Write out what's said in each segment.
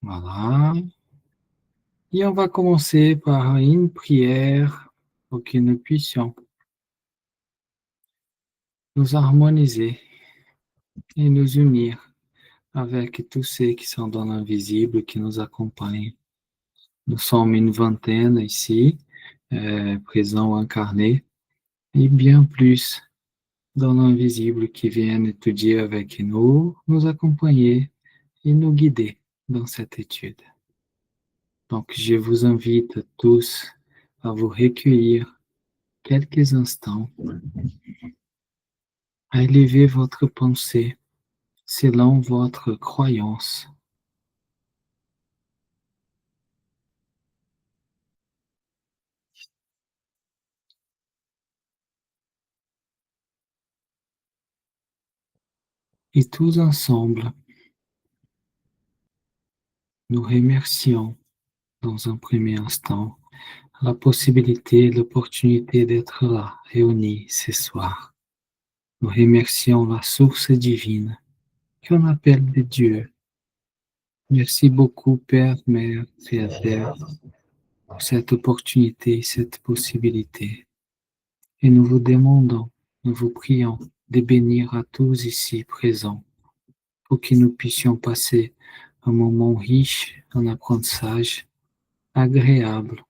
Voilà. Et on va commencer par une prière pour que nous puissions nous harmoniser et nous unir avec tous ceux qui sont dans l'invisible, qui nous accompagnent. Nous sommes une vingtaine ici, présents incarnés, et bien plus dans l'invisible qui viennent étudier avec nous, nous accompagner et nous guider dans cette étude. Donc, je vous invite tous à vous recueillir quelques instants, à élever votre pensée selon votre croyance. Et tous ensemble, nous remercions dans un premier instant la possibilité, l'opportunité d'être là, réunis ce soir. Nous remercions la source divine qu'on appelle de Dieu. Merci beaucoup, Père, Mère, Créateur, pour cette opportunité, cette possibilité. Et nous vous demandons, nous vous prions de bénir à tous ici présents pour que nous puissions passer un moment riche en apprentissage, agréable,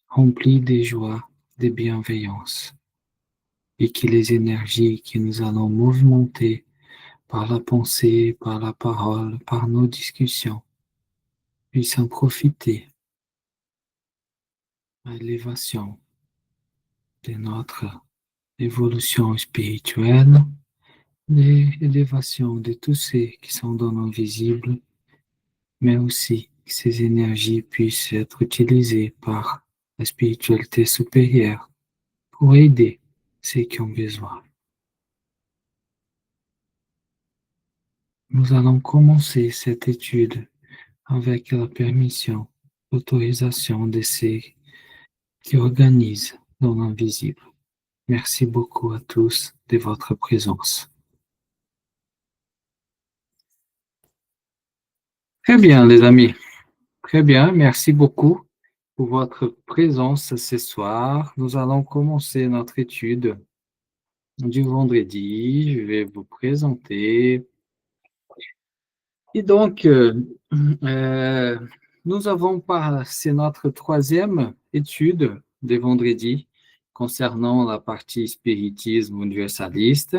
rempli de joie, de bienveillance, et que les énergies que nous allons mouvemonter par la pensée, par la parole, par nos discussions, puissent en profiter à l'élévation de notre évolution spirituelle, l'élévation de tous ceux qui sont dans l'invisible, mais aussi que ces énergies puissent être utilisées par la spiritualité supérieure pour aider ceux qui ont besoin. Nous allons commencer cette étude avec la permission, l'autorisation de ceux qui organisent dans l'invisible. Merci beaucoup à tous de votre présence. Très bien, les amis. Très bien, merci beaucoup pour votre présence ce soir. Nous allons commencer notre étude du vendredi. Je vais vous présenter. Et donc, euh, nous avons passé notre troisième étude de vendredi concernant la partie spiritisme universaliste.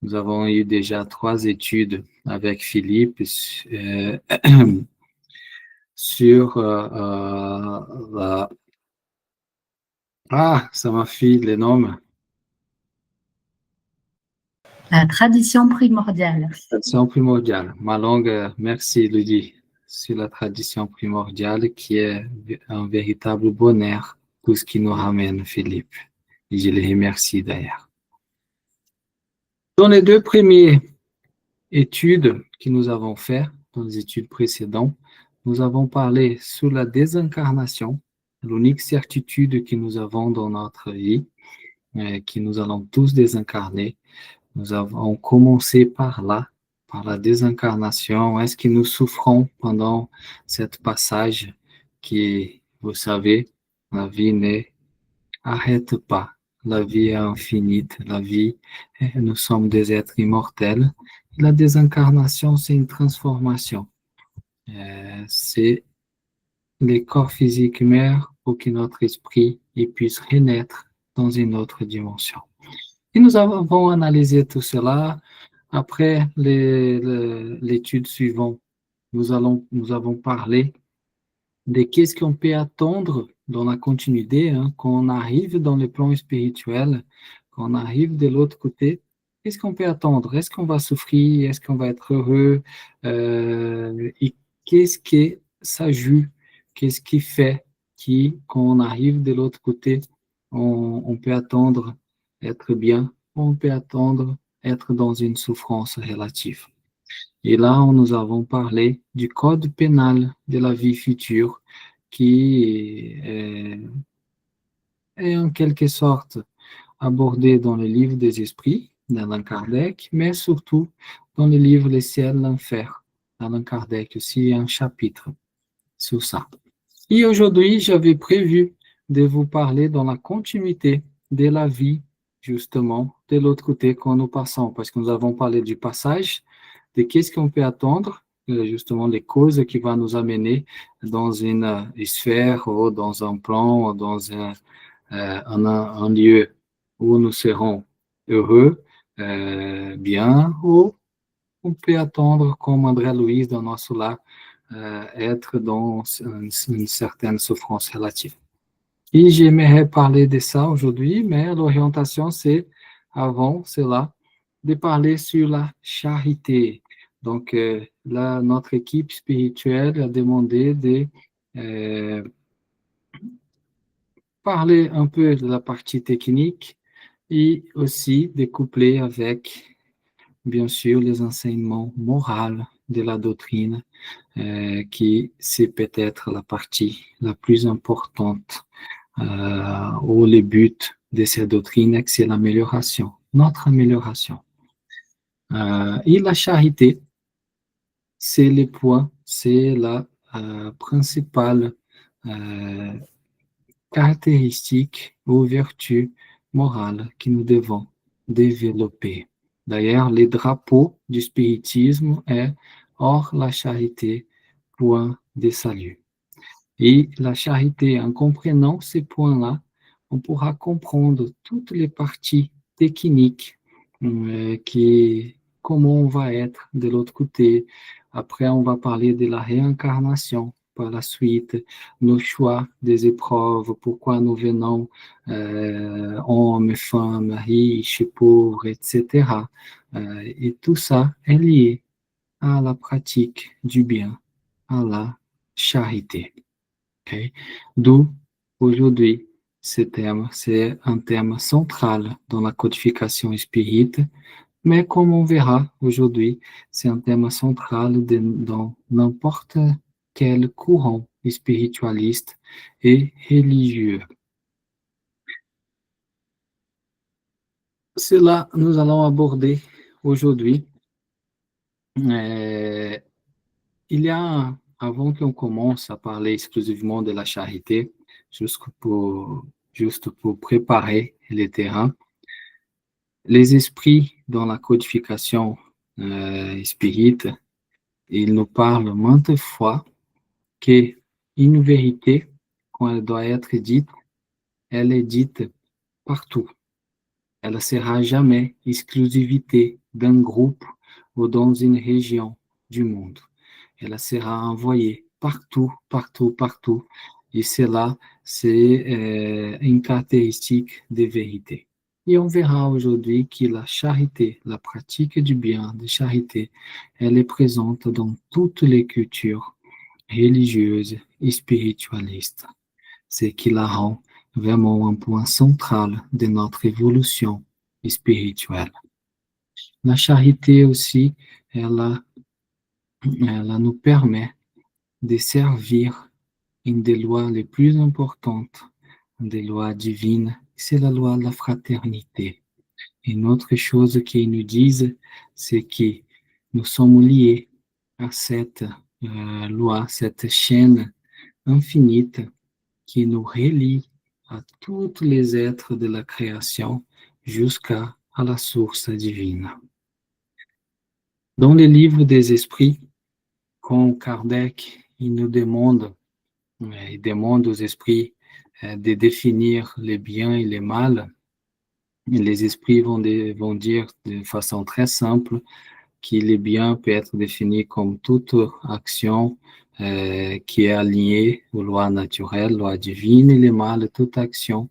Nous avons eu déjà 3 études avec Philippe sur la... Ah, ça m'a fait les noms. La tradition primordiale. Tradition primordiale. Ma langue, merci Lydie, sur la tradition primordiale qui est un véritable bonheur, tout ce qui nous ramène, Philippe. Et je les remercie d'ailleurs. Dans les 2 premières études que nous avons faites, dans les études précédentes, nous avons parlé sur la désincarnation, l'unique certitude que nous avons dans notre vie, que nous allons tous désincarner. Nous avons commencé par là, par la désincarnation. Est-ce que nous souffrons pendant cette passage qui, vous savez, la vie n'arrête pas. La vie est infinie, la vie, nous sommes des êtres immortels. La désincarnation, c'est une transformation. C'est les corps physiques meurent pour que notre esprit puisse renaître dans une autre dimension. Et nous avons analysé tout cela. Après l'étude suivante, nous avons parlé de qu'est-ce qu'on peut attendre dans la continuité, quand on arrive dans le plan spirituel, quand on arrive de l'autre côté. Qu'est-ce qu'on peut attendre? Est-ce qu'on va souffrir? Est-ce qu'on va être heureux? Et qu'est-ce que ça joue? Qu'est-ce qui fait quand on arrive de l'autre côté, on peut attendre être bien, on peut attendre être dans une souffrance relative. Et là, nous avons parlé du code pénal de la vie future qui est en quelque sorte abordé dans le livre des esprits d'Allan Kardec, mais surtout dans le livre Les ciels, l'enfer Allan Kardec aussi a un chapitre sur ça. Et aujourd'hui, j'avais prévu de vous parler dans la continuité de la vie, justement, de l'autre côté quand nous passons, parce que nous avons parlé du passage, de qu'est-ce qu'on peut attendre, justement les causes qui vont nous amener dans une sphère ou dans un plan, ou dans un lieu où nous serons heureux, bien, ou on peut attendre, comme André Louise dans notre là, être dans une certaine souffrance relative. Et j'aimerais parler de ça aujourd'hui, mais l'orientation, c'est, avant cela, de parler sur la charité. Donc, là, notre équipe spirituelle a demandé de parler un peu de la partie technique et aussi de coupler avec, bien sûr, les enseignements moraux de la doctrine, qui c'est peut-être la partie la plus importante, ou le but de cette doctrine, c'est l'amélioration, notre amélioration. Et la charité, c'est le point, c'est la principale caractéristique ou vertu morale que nous devons développer. D'ailleurs, le drapeau du spiritisme est hors la charité, point de salut. Et la charité, en comprenant ces points-là, on pourra comprendre toutes les parties techniques, comment on va être de l'autre côté. Après, on va parler de la réincarnation par la suite, nos choix des épreuves, pourquoi nous venons, hommes, femmes, riches, pauvres, etc. Et tout ça est lié à la pratique du bien, à la charité. Okay? D'où, aujourd'hui, ce thème, c'est un thème central dans la codification spirite, mais comme on verra aujourd'hui, c'est un thème central dans n'importe quel courant spiritualiste et religieux. Cela, nous allons aborder aujourd'hui. Il y a, avant qu'on commence à parler exclusivement de la charité, juste pour préparer les terrains, les esprits dans la codification spirite, ils nous parlent maintes fois qu'une vérité, quand elle doit être dite, elle est dite partout. Elle ne sera jamais exclusivité d'un groupe ou dans une région du monde. Elle sera envoyée partout, partout, partout. Et cela, c'est une caractéristique de vérité. Et on verra aujourd'hui que la charité, la pratique du bien, de charité, elle est présente dans toutes les cultures religieuses et spiritualistes. Ce qui la rend vraiment un point central de notre évolution spirituelle. La charité aussi, elle nous permet de servir une des lois les plus importantes, des lois divines, c'est la loi de la fraternité. Une autre chose qu'ils nous disent, c'est que nous sommes liés à cette loi, cette chaîne infinite qui nous relie à tous les êtres de la création jusqu'à la source divine. Dans le livre des esprits, quand Kardec il nous demande, il demande aux esprits de définir les biens et les mal, les esprits vont dire de façon très simple que les biens peut être défini comme toute action qui est alignée aux lois naturelles, lois divines, et les mal, toute action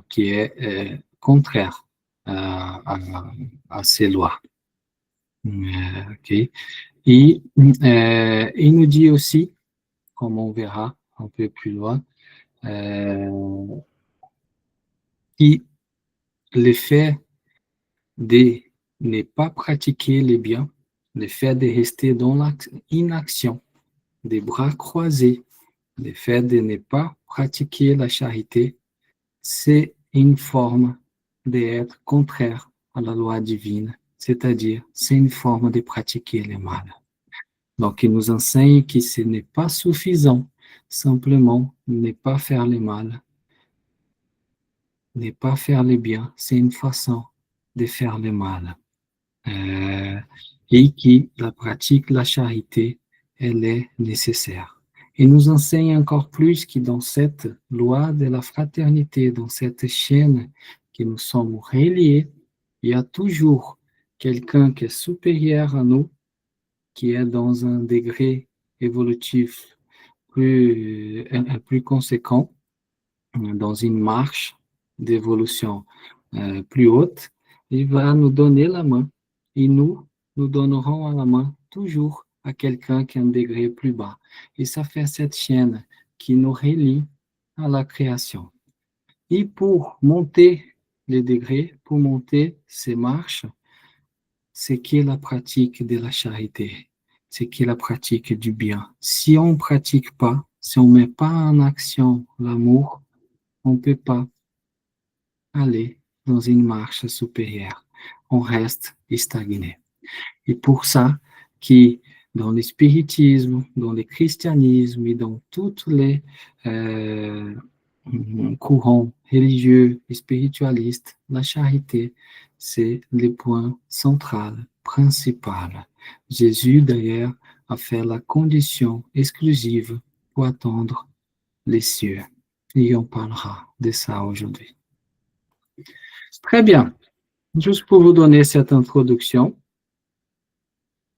qui est contraire à ces lois. Okay. Et il nous dit aussi, comme on verra un peu plus loin, que le fait de ne pas pratiquer les biens, le fait de rester dans l'inaction, des bras croisés, le fait de ne pas pratiquer la charité, c'est une forme d'être contraire à la loi divine, c'est-à-dire c'est une forme de pratiquer le mal. Donc, il nous enseigne que ce n'est pas suffisant, simplement ne pas faire le mal, ne pas faire le bien, c'est une façon de faire le mal. Et que la pratique de la charité, elle est nécessaire. Il nous enseigne encore plus que dans cette loi de la fraternité, dans cette chaîne que nous sommes reliés, il y a toujours quelqu'un qui est supérieur à nous, qui est dans un degré évolutif plus conséquent, dans une marche d'évolution plus haute, il va nous donner la main et nous donnerons la main toujours à quelqu'un qui a un degré plus bas. Et ça fait cette chaîne qui nous relie à la création. Et pour monter les degrés, pour monter ces marches, c'est qui est la pratique de la charité, c'est qui est la pratique du bien. Si on ne pratique pas, si on ne met pas en action l'amour, on ne peut pas aller dans une marche supérieure. On reste stagné. Et pour ça, que dans le spiritisme, dans le christianisme et dans tous les courants religieux et spiritualistes, la charité, c'est le point central, principal. Jésus, d'ailleurs, a fait la condition exclusive pour attendre les cieux. Et on parlera de ça aujourd'hui. Très bien. Juste pour vous donner cette introduction,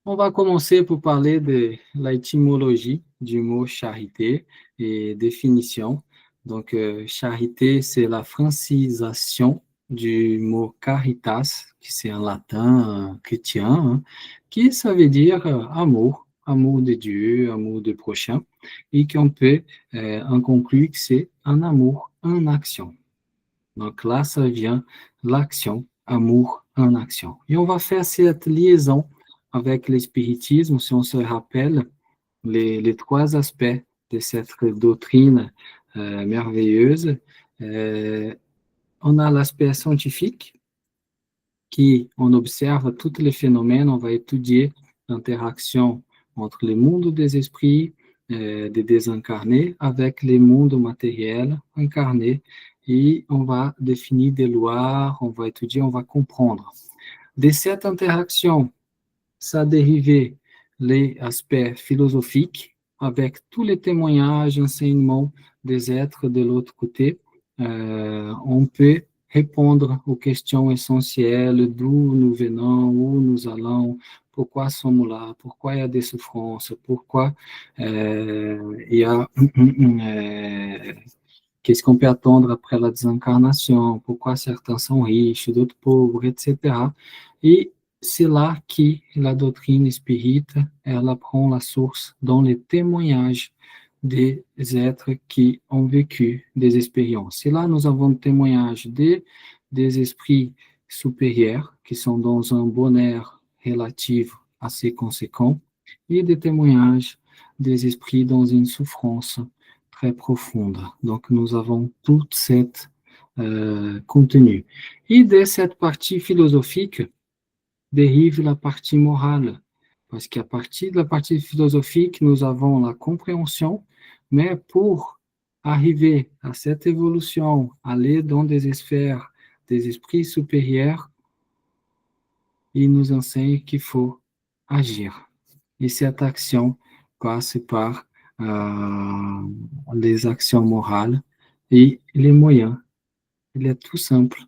on va commencer pour parler de l'étymologie du mot charité et définition. Donc, charité, c'est la francisation du mot caritas, qui c'est en latin chrétien, hein, qui ça veut dire amour, amour de Dieu, amour du prochain, et qu'on peut en conclure que c'est un amour en action. Donc là, ça vient l'action, amour en action. Et on va faire cette liaison avec le spiritisme, si on se rappelle les trois aspects de cette doctrine merveilleuse. On a l'aspect scientifique, qui on observe tous les phénomènes, on va étudier l'interaction entre le monde des esprits, des désincarnés, avec les mondes matériels incarnés, et on va définir des lois, on va étudier, on va comprendre. De cette interaction, ça a dérivé les aspects philosophiques, avec tous les témoignages, enseignements des êtres de l'autre côté. On peut répondre aux questions essentielles, d'où nous venons, où nous allons, pourquoi sommes-nous là, pourquoi il y a des souffrances, pourquoi il y a qu'est-ce qu'on peut attendre après la désincarnation, pourquoi certains sont riches, d'autres pauvres, etc. Et c'est là que la doctrine spirite, elle apprend la source dans les témoignages des êtres qui ont vécu des expériences. Et là, nous avons le témoignage des esprits supérieurs qui sont dans un bonheur relatif assez conséquent et des témoignages des esprits dans une souffrance très profonde. Donc, nous avons toute cette contenu. Et de cette partie philosophique dérive la partie morale, parce qu'à partir de la partie philosophique, nous avons la compréhension, mais pour arriver à cette évolution, aller dans des sphères des esprits supérieurs, il nous enseigne qu'il faut agir. Et cette action passe par les actions morales et les moyens. Il est tout simple,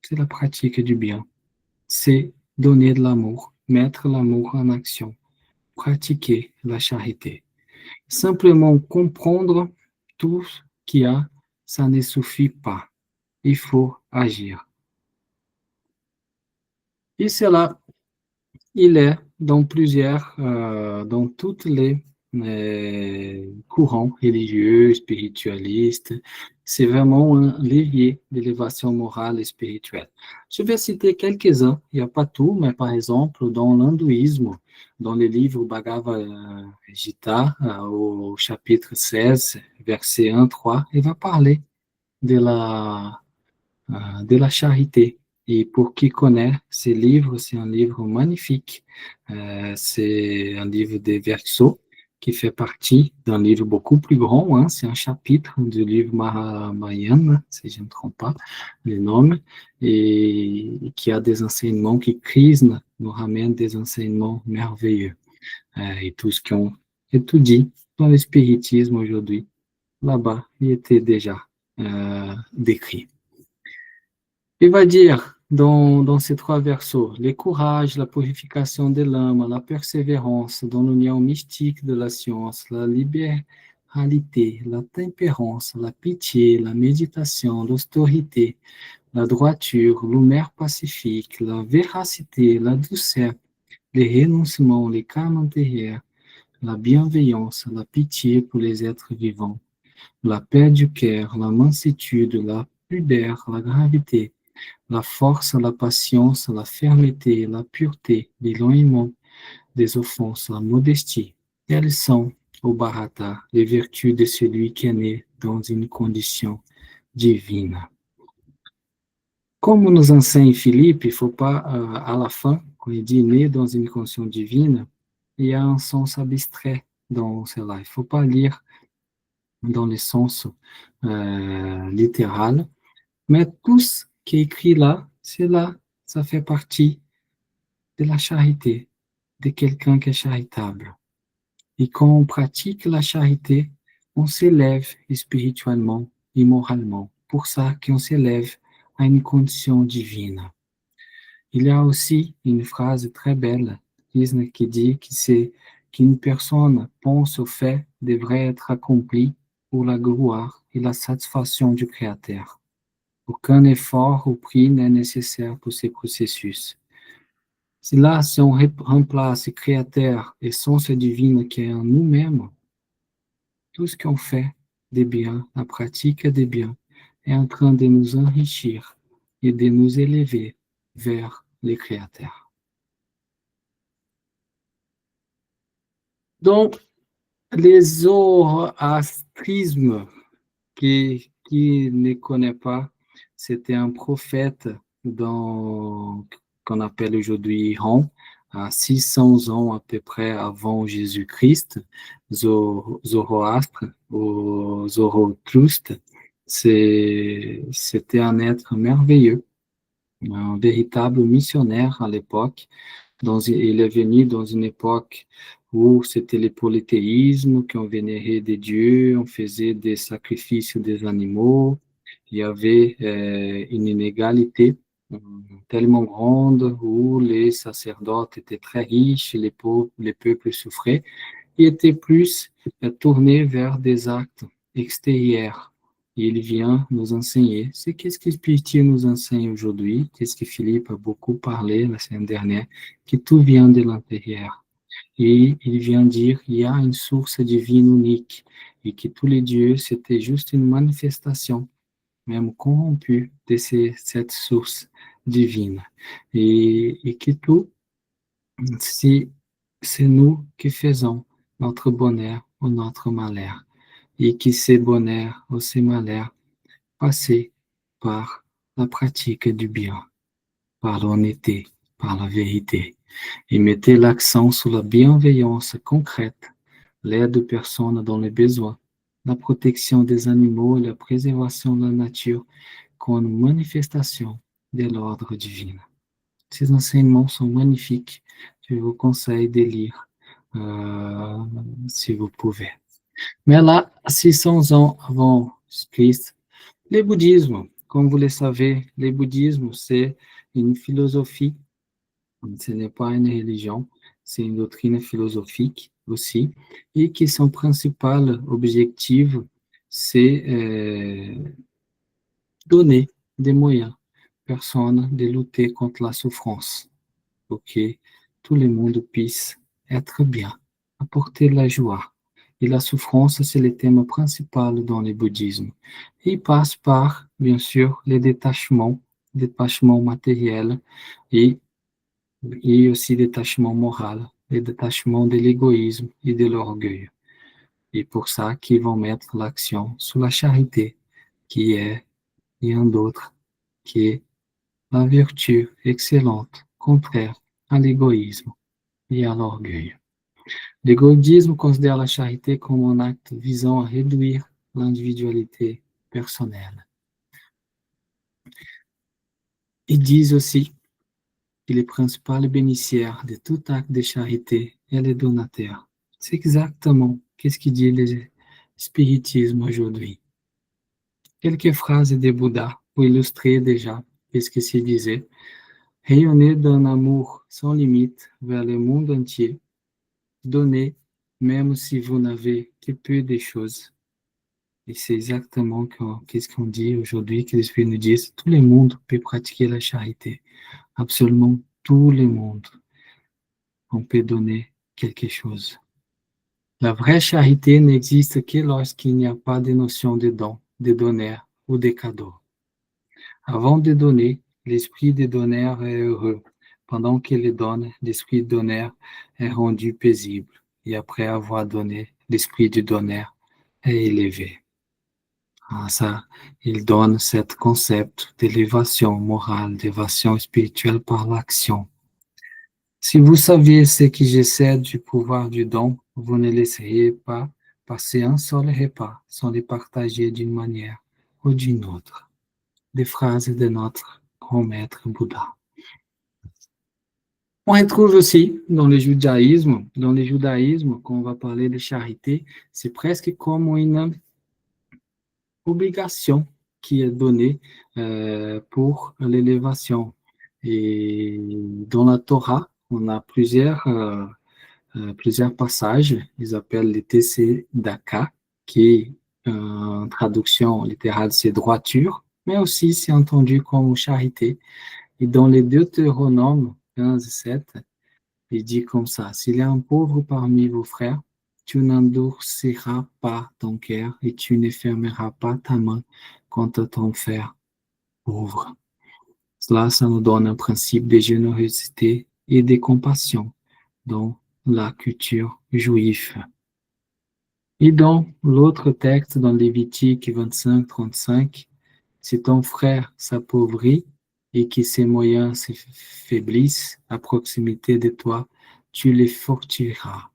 c'est la pratique du bien. C'est donner de l'amour, mettre l'amour en action, pratiquer la charité. Simplement comprendre tout ce qu'il y a, ça ne suffit pas. Il faut agir. Et cela, il est dans toutes les courants religieux, spiritualistes. C'est vraiment un levier d'élévation morale et spirituelle. Je vais citer quelques-uns, il n'y a pas tout, mais par exemple, dans l'hindouisme, dans le livre Bhagavad Gita, au chapitre 16, verset 1-3, il va parler de la charité. Et pour qui connaît ces livres, c'est un livre magnifique. C'est un livre des Verseaux qui fait partie d'un livre beaucoup plus grand. Hein. C'est un chapitre du livre Mahamayana, si je ne me trompe pas les noms, et qui a des enseignements qui Krishna nous ramène des enseignements merveilleux. Et tout ce qu'on étudie dans le spiritisme aujourd'hui, là-bas, il était déjà décrit. Il va dire dans ces trois versets, le courage, la purification de l'âme, la persévérance dans l'union mystique de la science, la libéralité, la tempérance, la pitié, la méditation, l'austérité, la droiture, l'humeur pacifique, la véracité, la douceur, le renoncement, les calmes intérieurs, la bienveillance, la pitié pour les êtres vivants, la paix du cœur, la mansuétude, la pudeur, la gravité, la force, la patience, la fermeté, la pureté, l'éloignement des offenses, la modestie. Telles sont, au Bharata, les vertus de celui qui est né dans une condition divine. Comme nous enseigne Philippe, il ne faut pas, à la fin, quand il dit né dans une condition divine, il y a un sens abstrait dans cela. Il ne faut pas lire dans le sens littéral, mais tout ce qui est écrit là, c'est là, ça fait partie de la charité, de quelqu'un qui est charitable. Et quand on pratique la charité, on s'élève spirituellement et moralement. Pour ça qu'on s'élève à une condition divine. Il y a aussi une phrase très belle qui dit qu'une personne pense au fait devrait être accompli pour la gloire et la satisfaction du Créateur. Aucun effort ou prix n'est nécessaire pour ce processus. Si là, si on remplace le Créateur, essence divine qui est en nous-mêmes, tout ce qu'on fait de bien, la pratique des biens, est en train de nous enrichir et de nous élever vers le Créateur. Donc, les zoroastrismes, qui ne connaît pas, c'était un prophète qu'on appelle aujourd'hui Iran, à 600 ans à peu près avant Jésus-Christ, Zoroastre ou Zoroastrustre, c'était un être merveilleux, un véritable missionnaire à l'époque. Il est venu dans une époque où c'était le polythéisme, qu'on vénérait des dieux, on faisait des sacrifices des animaux, il y avait une inégalité tellement grande où les sacerdotes étaient très riches, les peuples souffraient, et étaient plus tournés vers des actes extérieurs. Et il vient nous enseigner. C'est qu'est-ce que Spiritisme nous enseigne aujourd'hui, qu'est-ce que Philippe a beaucoup parlé la semaine dernière, que tout vient de l'intérieur. Et il vient dire qu'il y a une source divine unique et que tous les dieux, c'était juste une manifestation, même corrompue, de cette source divine. Et que tout, c'est nous qui faisons notre bonheur ou notre malheur. Et que ces bonheurs ou ces malheurs passent par la pratique du bien, par l'honnêteté, par la vérité. Et mettez l'accent sur la bienveillance concrète, l'aide aux personnes dans les besoins, la protection des animaux et la préservation de la nature comme manifestation de l'ordre divin. Ces enseignements sont magnifiques. Je vous conseille de lire si vous pouvez. Mais là, 600 ans avant Christ, le bouddhisme, comme vous le savez, le bouddhisme, c'est une philosophie. Ce n'est pas une religion, c'est une doctrine philosophique aussi, et qui son principal objectif, c'est donner des moyens aux personnes de lutter contre la souffrance, pour que tout le monde puisse être bien, apporter la joie. Et la souffrance, c'est le thème principal dans le bouddhisme. Et il passe par, bien sûr, les détachements matériels et aussi détachement moral, et détachement de l'égoïsme et de l'orgueil. Et pour ça qu'ils vont mettre l'action sur la charité, qui est rien d'autre que la vertu excellente, contraire à l'égoïsme et à l'orgueil. L'égoïsme considère la charité comme un acte visant à réduire l'individualité personnelle. Ils disent aussi que le principal bénéficiaire de tout acte de charité est le donateur. C'est exactement ce que dit le spiritisme aujourd'hui. Quelques phrases de Bouddha pour illustrer déjà ce que se disait. Rayonnez d'un amour sans limite vers le monde entier. Donnez, même si vous n'avez que peu de choses. Et c'est exactement ce qu'on dit aujourd'hui, que l'Esprit nous dit, tout le monde peut pratiquer la charité. Absolument tout le monde. On peut donner quelque chose. La vraie charité n'existe que lorsqu'il n'y a pas de notion de don, de donneur ou de cadeau. Avant de donner, l'esprit de donneur est heureux. Pendant qu'il donne, l'esprit de donneur est rendu paisible. Et après avoir donné, l'esprit du donneur est élevé. Ça, il donne ce concept d'élévation morale, d'élévation spirituelle par l'action. Si vous saviez ce que j'essaie du pouvoir du don, vous ne laisseriez pas passer un seul repas sans le partager d'une manière ou d'une autre. Des phrases de notre grand maître Bouddha. On retrouve aussi dans le judaïsme, quand on va parler de charité, c'est presque comme une obligation qui est donnée pour l'élévation. Et dans la Torah, on a plusieurs passages, ils appellent les Tzedaka, qui est en traduction littérale, c'est droiture, mais aussi c'est entendu comme charité. Et dans les Deutéronomes 15:7, il dit comme ça, s'il y a un pauvre parmi vos frères, tu n'endurciras pas ton cœur et tu ne fermeras pas ta main contre ton frère pauvre. Cela, ça nous donne un principe de générosité et de compassion dans la culture juive. Et dans l'autre texte, dans Lévitique 25:35, si ton frère s'appauvrit et que ses moyens se faiblissent à proximité de toi, tu les fortifieras.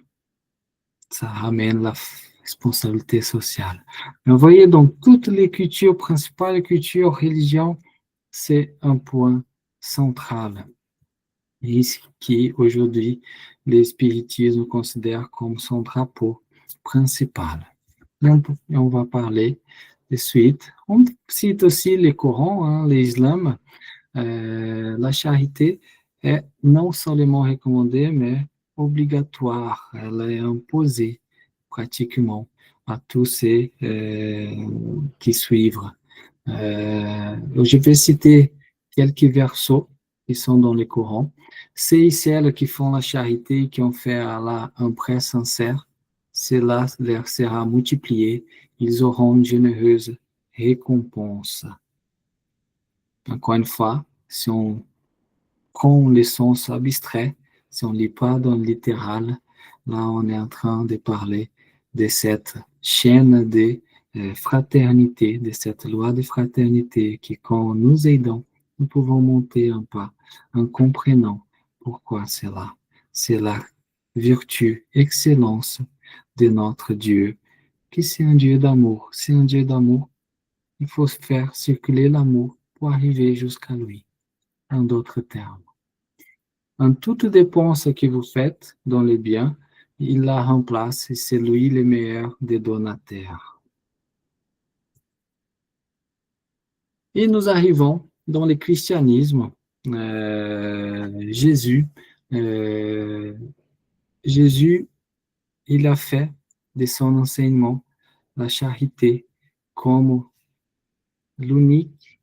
Ça ramène la responsabilité sociale. Mais vous voyez, donc, toutes les cultures, principales cultures, religions, c'est un point central. Et ce qui, aujourd'hui, le spiritisme considère comme son drapeau principal. Donc, on va parler de suite. On cite aussi les Corans, l'islam. La charité est non seulement recommandée, mais obligatoire. Elle est imposée pratiquement à tous ceux qui suivent. Je vais citer quelques versets qui sont dans le Coran. Ceux et celles qui font la charité, qui ont fait à Allah un prêt sincère, cela leur sera multiplié. Ils auront une généreuse récompense. Encore une fois, si on prend le sens abstrait, si on ne lit pas dans le littéral, là on est en train de parler de cette chaîne de fraternité, de cette loi de fraternité qui, quand nous aidons, nous pouvons monter un pas en comprenant pourquoi c'est là. C'est la vertu, excellence de notre Dieu, qui c'est un Dieu d'amour. C'est un Dieu d'amour. Il faut faire circuler l'amour pour arriver jusqu'à lui, en d'autres termes. En toute dépense que vous faites dans les biens, il la remplace et c'est lui le meilleur des donateurs. Et nous arrivons dans le christianisme. Jésus, il a fait de son enseignement la charité comme l'unique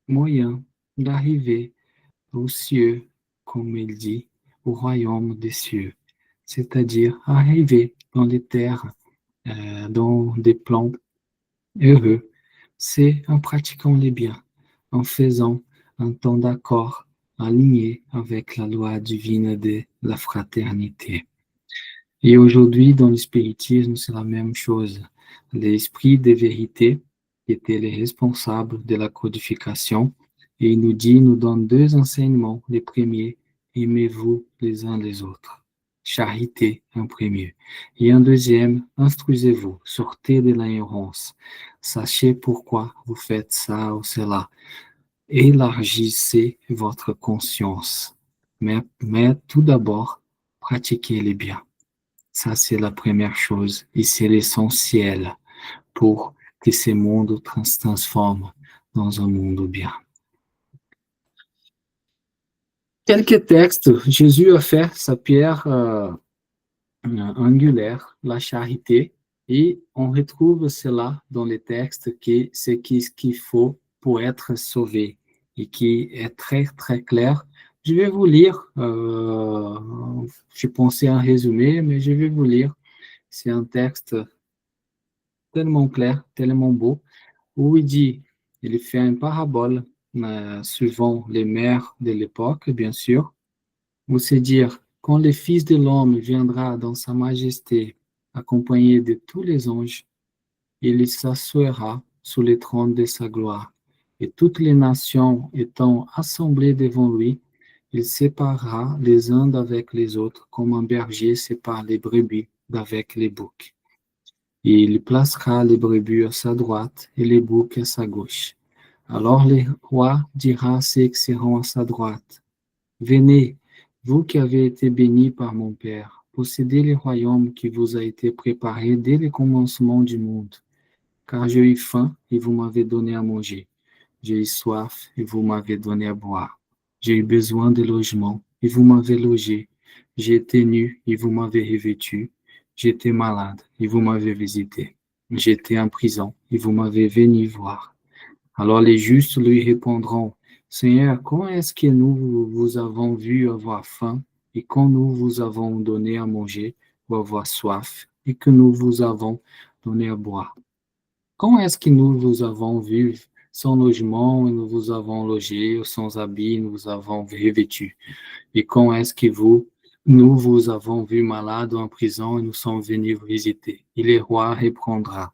moyen d'arriver aux cieux, comme il dit, au royaume des cieux, c'est-à-dire arriver dans les terres, dans des plans heureux, c'est en pratiquant les biens, en faisant un temps d'accord aligné avec la loi divine de la fraternité. Et aujourd'hui, dans le spiritisme, c'est la même chose. L'esprit de vérité, qui était le responsable de la codification, Et il nous donne deux enseignements. Les premiers, aimez-vous les uns les autres. Charité, un premier. Et un deuxième, instruisez-vous, sortez de l'ignorance. Sachez pourquoi vous faites ça ou cela. Élargissez votre conscience. Mais tout d'abord, pratiquez les biens. Ça, c'est la première chose et c'est l'essentiel pour que ce monde se transforme dans un monde bien. Quelques textes. Jésus a fait sa pierre angulaire, la charité, et on retrouve cela dans les textes que c'est ce qu'il faut pour être sauvé et qui est très, très clair. Je vais vous lire, je pensais en résumé, mais je vais vous lire. C'est un texte tellement clair, tellement beau, où il fait une parabole suivant les mères de l'époque, bien sûr, où c'est dire, quand le Fils de l'homme viendra dans sa majesté, accompagné de tous les anges, il s'assoira sur le trône de sa gloire, et toutes les nations étant assemblées devant lui, il séparera les uns d'avec les autres, comme un berger sépare les brebis d'avec les boucs. Et il placera les brebis à sa droite et les boucs à sa gauche. Alors le roi dira à ceux qui seront à sa droite, venez, vous qui avez été bénis par mon Père, possédez le royaume qui vous a été préparé dès le commencement du monde. Car j'ai eu faim et vous m'avez donné à manger. J'ai eu soif et vous m'avez donné à boire. J'ai eu besoin de logement et vous m'avez logé. J'ai été nu et vous m'avez revêtu. J'étais malade et vous m'avez visité. J'étais en prison et vous m'avez venu voir. Alors les justes lui répondront, Seigneur, quand est-ce que nous vous avons vu avoir faim et quand nous vous avons donné à manger ou avoir soif et que nous vous avons donné à boire? Quand est-ce que nous vous avons vu sans logement et nous vous avons logé ou sans habit et nous vous avons revêtu? Et quand est-ce que nous vous avons vu malade ou en prison et nous sommes venus vous visiter? Et le roi répondra,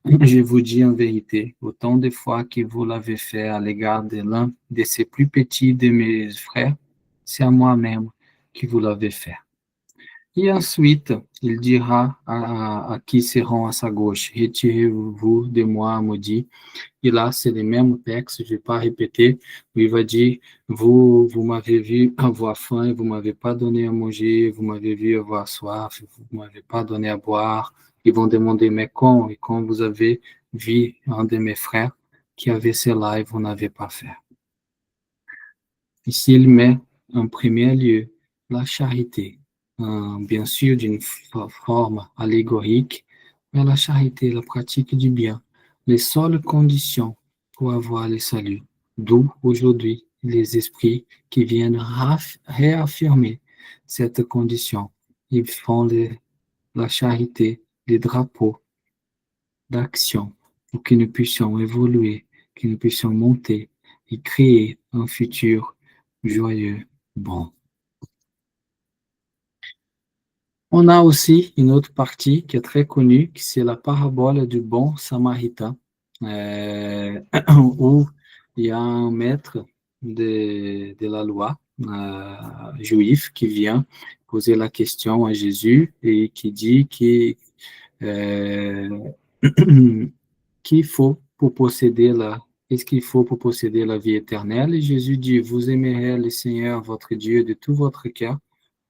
je vous dis en vérité, autant de fois que vous l'avez fait à l'égard de l'un de ces plus petits de mes frères, c'est à moi-même que vous l'avez fait. Et ensuite, il dira à qui seront à sa gauche, retirez-vous de moi, maudit. Et là, c'est le même texte, je ne vais pas répéter, où il va dire, vous m'avez vu avoir faim, et vous ne m'avez pas donné à manger, vous m'avez vu avoir soif, vous ne m'avez pas donné à boire. Ils vont demander, mais quand? Et quand vous avez vu un de mes frères qui avait cela et vous n'avez pas fait. Ici, il met en premier lieu la charité, bien sûr d'une forme allégorique, mais la charité, la pratique du bien, les seules conditions pour avoir le salut. D'où aujourd'hui les esprits qui viennent réaffirmer cette condition. Ils font la charité, les drapeaux d'action pour que nous puissions évoluer, que nous puissions monter et créer un futur joyeux, bon. On a aussi une autre partie qui est très connue, qui c'est la parabole du bon samaritain, où il y a un maître de la loi juif qui vient poser la question à Jésus et qui dit qu'il faut pour posséder qu'est-ce qu'il faut pour posséder la vie éternelle? Et Jésus dit, vous aimerez le Seigneur, votre Dieu, de tout votre cœur,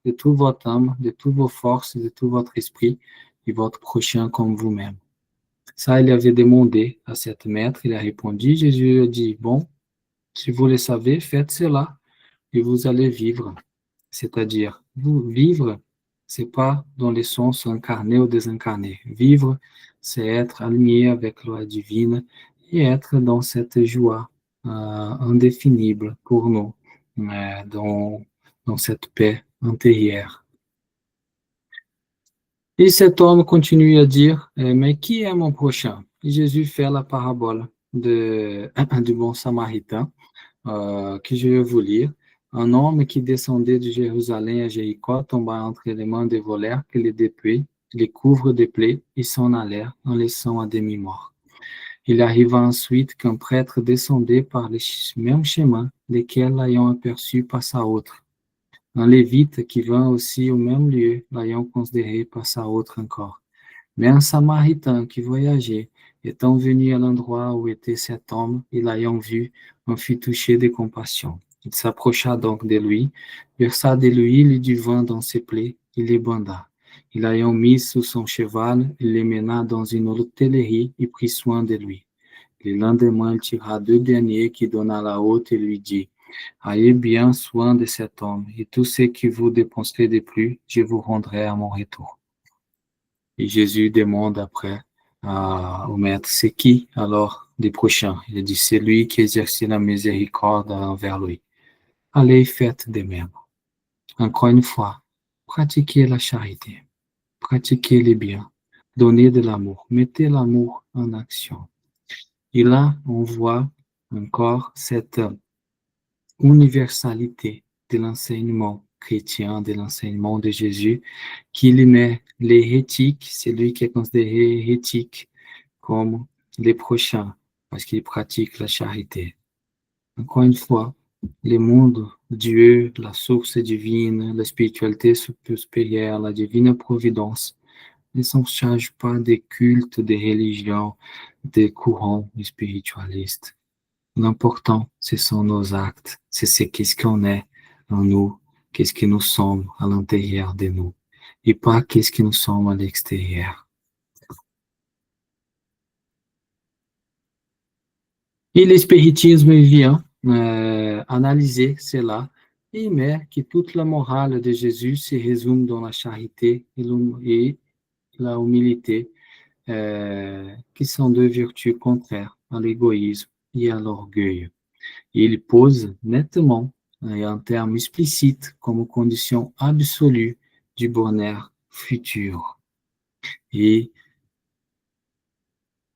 de toute votre âme, de toutes vos forces, de tout votre esprit, et votre prochain comme vous-même. Ça, il avait demandé à cette maître, il a répondu, Jésus a dit, bon, si vous le savez, faites cela, et vous allez vivre. C'est-à-dire, vous vivre, c'est pas dans le sens incarné ou désincarné. Vivre, c'est être aligné avec la loi divine et être dans cette joie indéfinible pour nous, dans cette paix intérieure. Et cet homme continue à dire, mais qui est mon prochain? Et Jésus fait la parabole du bon samaritain, que je vais vous lire. Un homme qui descendait de Jérusalem à Jéricho tomba entre les mains des voleurs qui les dépouillent, les couvrent de plaies et s'en allèrent en laissant à demi-mort. Il arriva ensuite qu'un prêtre descendait par les mêmes chemins lesquels l'ayant aperçu passa outre. Un lévite qui vint aussi au même lieu, l'ayant considéré passa outre encore. Mais un samaritain qui voyageait, étant venu à l'endroit où était cet homme, et l'ayant vu, en fut touché de compassion. Il s'approcha donc de lui, versa de l'huile et du vin dans ses plaies, et les banda. Il l'ayant mis sous son cheval, il le mena dans une hôtellerie et prit soin de lui. Le lendemain, il tira 2 deniers qui donna à la hôte et lui dit, ayez bien soin de cet homme, et tout ce que vous dépenserez de plus, je vous rendrai à mon retour. Et Jésus demande après au maître, c'est qui alors des prochains? Il dit, c'est lui qui exerce la miséricorde envers lui. Allez, faites de même. Encore une fois, pratiquez la charité, pratiquez le bien, donnez de l'amour, mettez l'amour en action. Et là, on voit encore cette universalité de l'enseignement chrétien, de l'enseignement de Jésus, qu'il met l'hérétique, celui qui est considéré hérétique, comme les prochains, parce qu'il pratique la charité. Encore une fois, le monde, Dieu, la source divine, la spiritualité supérieure, la divine providence, ne s'en charge pas des cultes, des religions, des courants spiritualistes. L'important, ce sont nos actes, c'est qu'est-ce qu'on est en nous, qu'est-ce que nous sommes à l'intérieur de nous, et pas qu'est-ce que nous sommes à l'extérieur. Et le spiritisme vient analyser cela et met que toute la morale de Jésus se résume dans la charité et la humilité, qui sont deux vertus contraires à l'égoïsme et à l'orgueil. Il pose nettement et en termes explicites comme condition absolue du bonheur futur. Et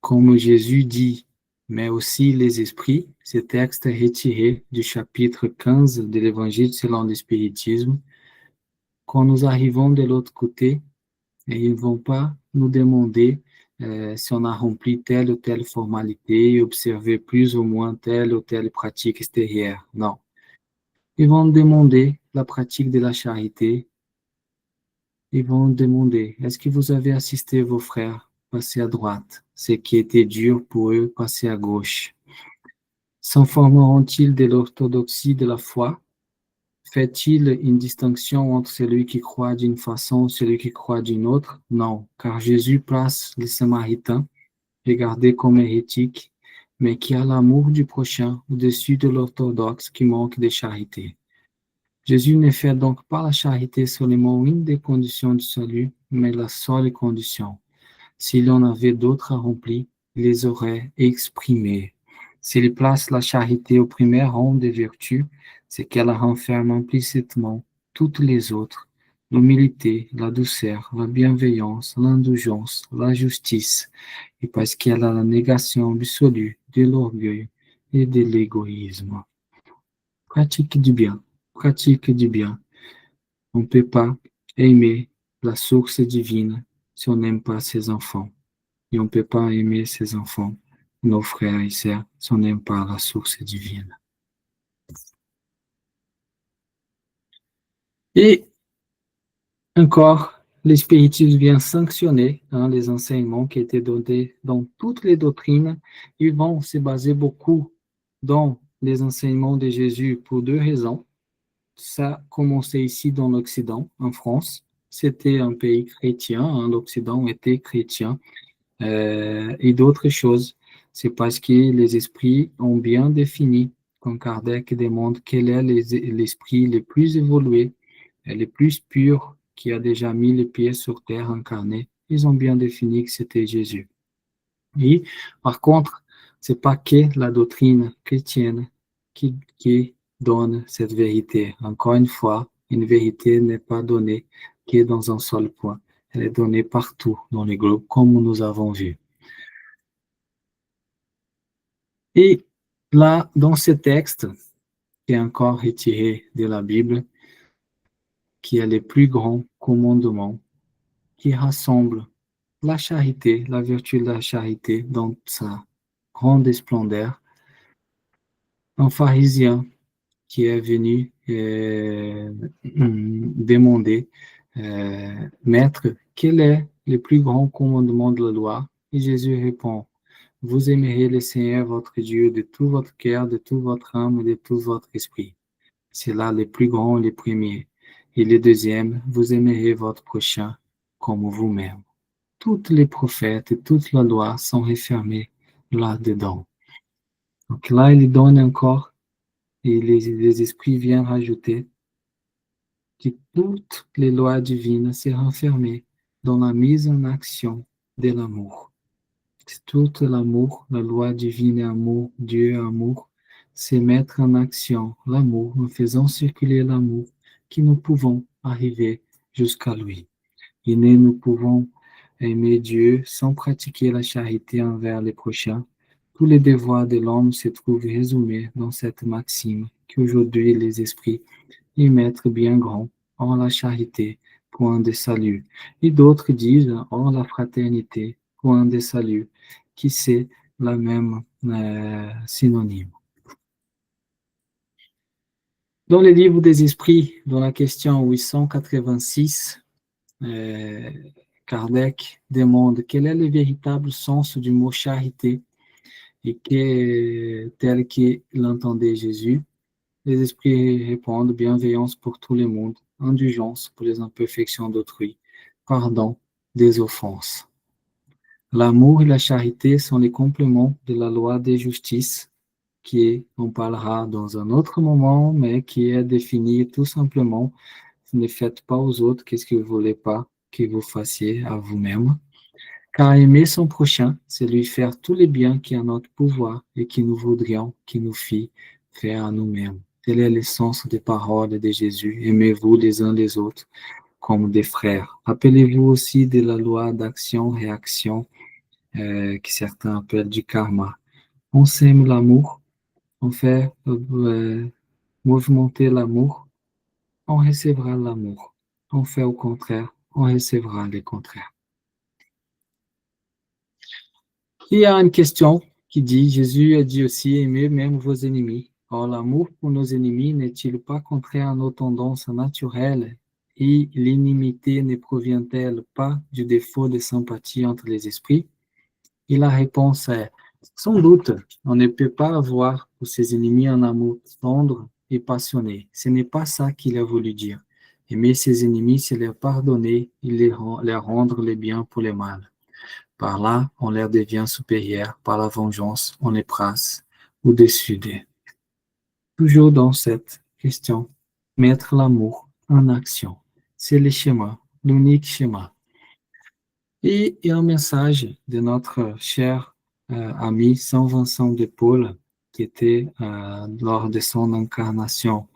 comme Jésus dit, mais aussi les esprits, ce texte est retiré du chapitre 15 de l'Évangile selon le spiritisme. Quand nous arrivons de l'autre côté, ils ne vont pas nous demander si on a rempli telle ou telle formalité, observé plus ou moins telle ou telle pratique extérieure. Non. Ils vont demander la pratique de la charité. Ils vont demander, est-ce que vous avez assisté vos frères passer à droite? Ce qui était dur pour eux, passer à gauche. S'informeront-ils de l'orthodoxie de la foi? Fait-il une distinction entre celui qui croit d'une façon et celui qui croit d'une autre? Non, car Jésus place les Samaritains, regardés comme hérétiques, mais qui a l'amour du prochain au-dessus de l'orthodoxe qui manque de charité. Jésus ne fait donc pas la charité seulement une des conditions du salut, mais la seule condition. S'il en avait d'autres à remplir, il les aurait exprimées. S'il place la charité au premier rang des vertus, c'est qu'elle renferme implicitement toutes les autres, l'humilité, la douceur, la bienveillance, l'indulgence, la justice, et parce qu'elle a la négation absolue de l'orgueil et de l'égoïsme. Pratique du bien, pratique du bien. On ne peut pas aimer la source divine si on n'aime pas ses enfants. Et on ne peut pas aimer ses enfants, nos frères et sœurs, si on n'aime pas la source divine. Et encore, le spiritisme vient sanctionner les enseignements qui étaient donnés dans toutes les doctrines. Ils vont se baser beaucoup dans les enseignements de Jésus pour deux raisons. Ça a commencé ici dans l'Occident, en France. C'était un pays chrétien, l'Occident était chrétien. Et d'autres choses, c'est parce que les esprits ont bien défini, quand Kardec demande quel est l'esprit le plus évolué, le plus pur, qui a déjà mis les pieds sur terre incarné, ils ont bien défini que c'était Jésus. Et par contre, c'est pas que la doctrine chrétienne qui donne cette vérité. Encore une fois, une vérité n'est pas donnée que dans un seul point. Elle est donnée partout dans les groupes, comme nous avons vu. Et là, dans ce texte, qui est encore retiré de la Bible, qui est le plus grand commandement, qui rassemble la charité, la vertu de la charité dans ça. grande splendeur, un pharisien qui est venu demander, Maître, quel est le plus grand commandement de la loi? Et Jésus répond, vous aimerez le Seigneur votre Dieu de tout votre cœur, de toute votre âme et de tout votre esprit. C'est là le plus grand, le premier. Et le deuxième, vous aimerez votre prochain comme vous-même. Toutes les prophètes et toute la loi sont refermées là-dedans. Donc là, il donne encore, et les esprits viennent rajouter que toutes les lois divines se renferment dans la mise en action de l'amour. Tout l'amour, la loi divine est amour, Dieu est amour, c'est mettre en action l'amour, en faisant circuler l'amour, que nous pouvons arriver jusqu'à lui. Et nous pouvons aimer Dieu sans pratiquer la charité envers les prochains. Tous les devoirs de l'homme se trouvent résumés dans cette maxime qu'aujourd'hui les esprits y mettent bien grand en la charité, point de salut. Et d'autres disent en la fraternité, point de salut, qui c'est la même synonyme. Dans le livre des esprits, dans la question 886, Kardec demande quel est le véritable sens du mot charité et tel qu'il l'entendait Jésus. Les esprits répondent bienveillance pour tout le monde, indulgence pour les imperfections d'autrui, pardon des offenses. L'amour et la charité sont les compléments de la loi de justice qui, on parlera dans un autre moment, mais qui est définie tout simplement, ne faites pas aux autres ce que vous ne voulez pas que vous fassiez à vous-même. Car aimer son prochain, c'est lui faire tous les biens qui est en notre pouvoir et que nous voudrions qu'il nous fît faire à nous-mêmes. Tel est le sens des paroles de Jésus. Aimez-vous les uns les autres comme des frères. Rappelez-vous aussi de la loi d'action-réaction que certains appellent du karma. On sème l'amour, on fait mouvementer l'amour, on recevra l'amour. On fait au contraire, on recevra le contraire. Il y a une question qui dit, Jésus a dit aussi, aimez même vos ennemis. Or, l'amour pour nos ennemis n'est-il pas contraire à nos tendances naturelles et l'inimité ne provient-elle pas du défaut de sympathie entre les esprits? Et la réponse est, sans doute, on ne peut pas avoir pour ses ennemis un amour tendre et passionné. Ce n'est pas ça qu'il a voulu dire. Aimer ses ennemis, c'est leur pardonner et leur rendre le bien pour le mal. Par là, on leur devient supérieur. Par la vengeance, on les place au-dessus d'eux. Toujours dans cette question, mettre l'amour en action. C'est le schéma, l'unique schéma. Et il y a un message de notre cher ami Saint Vincent de Paul, qui était lors de son incarnation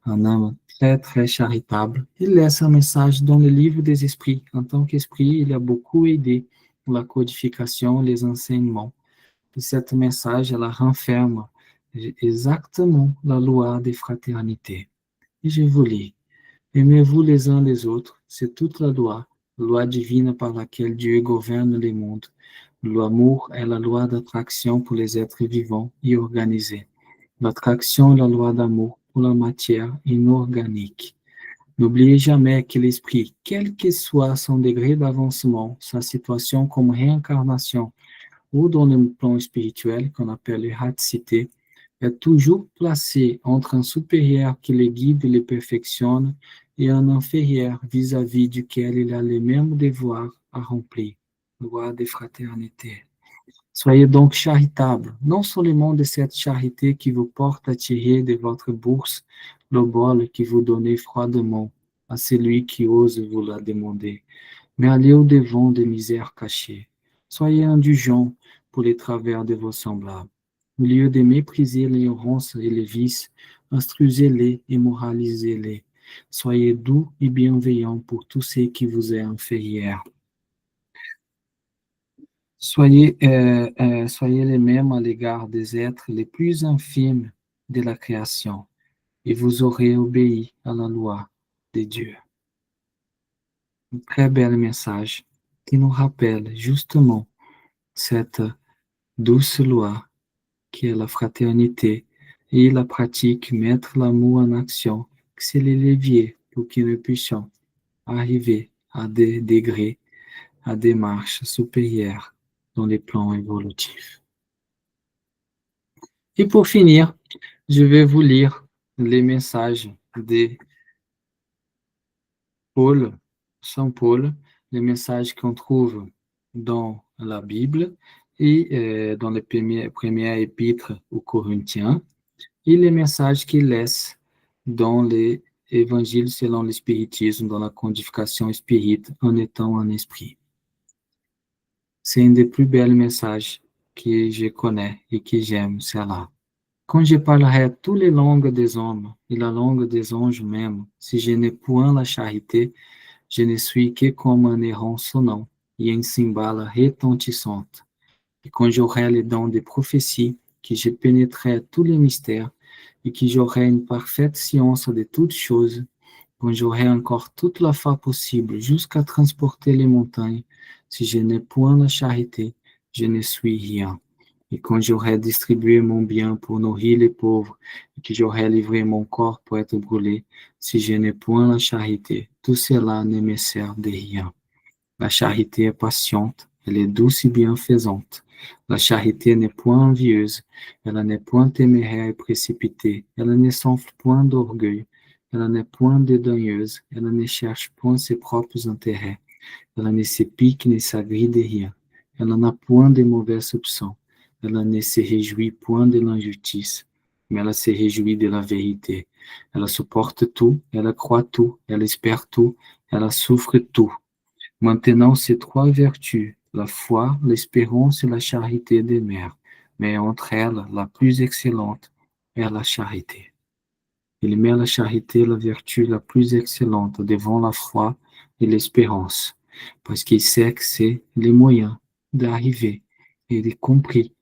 un homme très, très charitable. Il laisse un message dans le livre des esprits. En tant qu'esprit, il a beaucoup aidé pour la codification, les enseignements. Et ce message, elle renferme exactement la loi de fraternité. Et je vous lis. Aimez-vous les uns les autres, c'est toute la loi divine par laquelle Dieu gouverne les mondes. L'amour est la loi d'attraction pour les êtres vivants et organisés. L'attraction est la loi d'amour pour la matière inorganique. N'oubliez jamais que l'esprit, quel que soit son degré d'avancement, sa situation comme réincarnation ou dans le plan spirituel qu'on appelle l'ératicité, est toujours placé entre un supérieur qui le guide et le perfectionne et un inférieur vis-à-vis duquel il a les mêmes devoirs à remplir, loi de fraternité. Soyez donc charitables, non seulement de cette charité qui vous porte à tirer de votre bourse le bol que vous donnez froidement à celui qui ose vous la demander, mais allez au-devant des misères cachées. Soyez indulgents pour les travers de vos semblables. Au lieu de mépriser l'ignorance et les vices, instruisez-les et moralisez-les. Soyez doux et bienveillants pour tous ceux qui vous est inférieur. Soyez les mêmes à l'égard des êtres les plus infimes de la création, et vous aurez obéi à la loi de Dieu. Un très bel message qui nous rappelle justement cette douce loi qui est la fraternité, et la pratique, mettre l'amour en action, que c'est le levier pour que nous puissions arriver à des degrés, à des marches supérieures dans les plans évolutifs. Et pour finir, je vais vous lire les messages de Paul, Saint Paul, les messages qu'on trouve dans la Bible et dans les premières épîtres aux Corinthiens, et les messages qu'il laisse dans les évangiles selon le spiritisme, dans la codification spirite, en étant en esprit. C'est un des plus belles messages que je connais et que j'aime, c'est là. Quand je parlerai toutes les langues des hommes et la langue des anges même, si je n'ai point la charité, je ne suis que comme un errant sonnant et une cymbale retentissante. Et quand j'aurai les dons de prophétie, que je pénétrerai tous les mystères et que j'aurai une parfaite science de toutes choses, quand j'aurai encore toute la foi possible jusqu'à transporter les montagnes, si je n'ai point la charité, je ne suis rien. Et quand j'aurai distribué mon bien pour nourrir les pauvres, et que j'aurai livré mon corps pour être brûlé, si je n'ai point la charité, tout cela ne me sert de rien. La charité est patiente, elle est douce et bienfaisante. La charité n'est point envieuse, elle n'est point téméraire et précipitée, elle ne s'enfle point d'orgueil, elle n'est point dédaigneuse, elle ne cherche point ses propres intérêts, elle ne se pique ni s'agrée de rien, elle n'a point de mauvais soupçons, elle ne se réjouit point de l'injustice, mais elle se réjouit de la vérité. Elle supporte tout, elle croit tout, elle espère tout, elle souffre tout. Maintenant, ces trois vertus, la foi, l'espérance et la charité demeurent, mais entre elles, la plus excellente est la charité. Il met la charité, la vertu la plus excellente devant la foi et l'espérance, parce qu'il sait que c'est les moyens d'arriver et de compris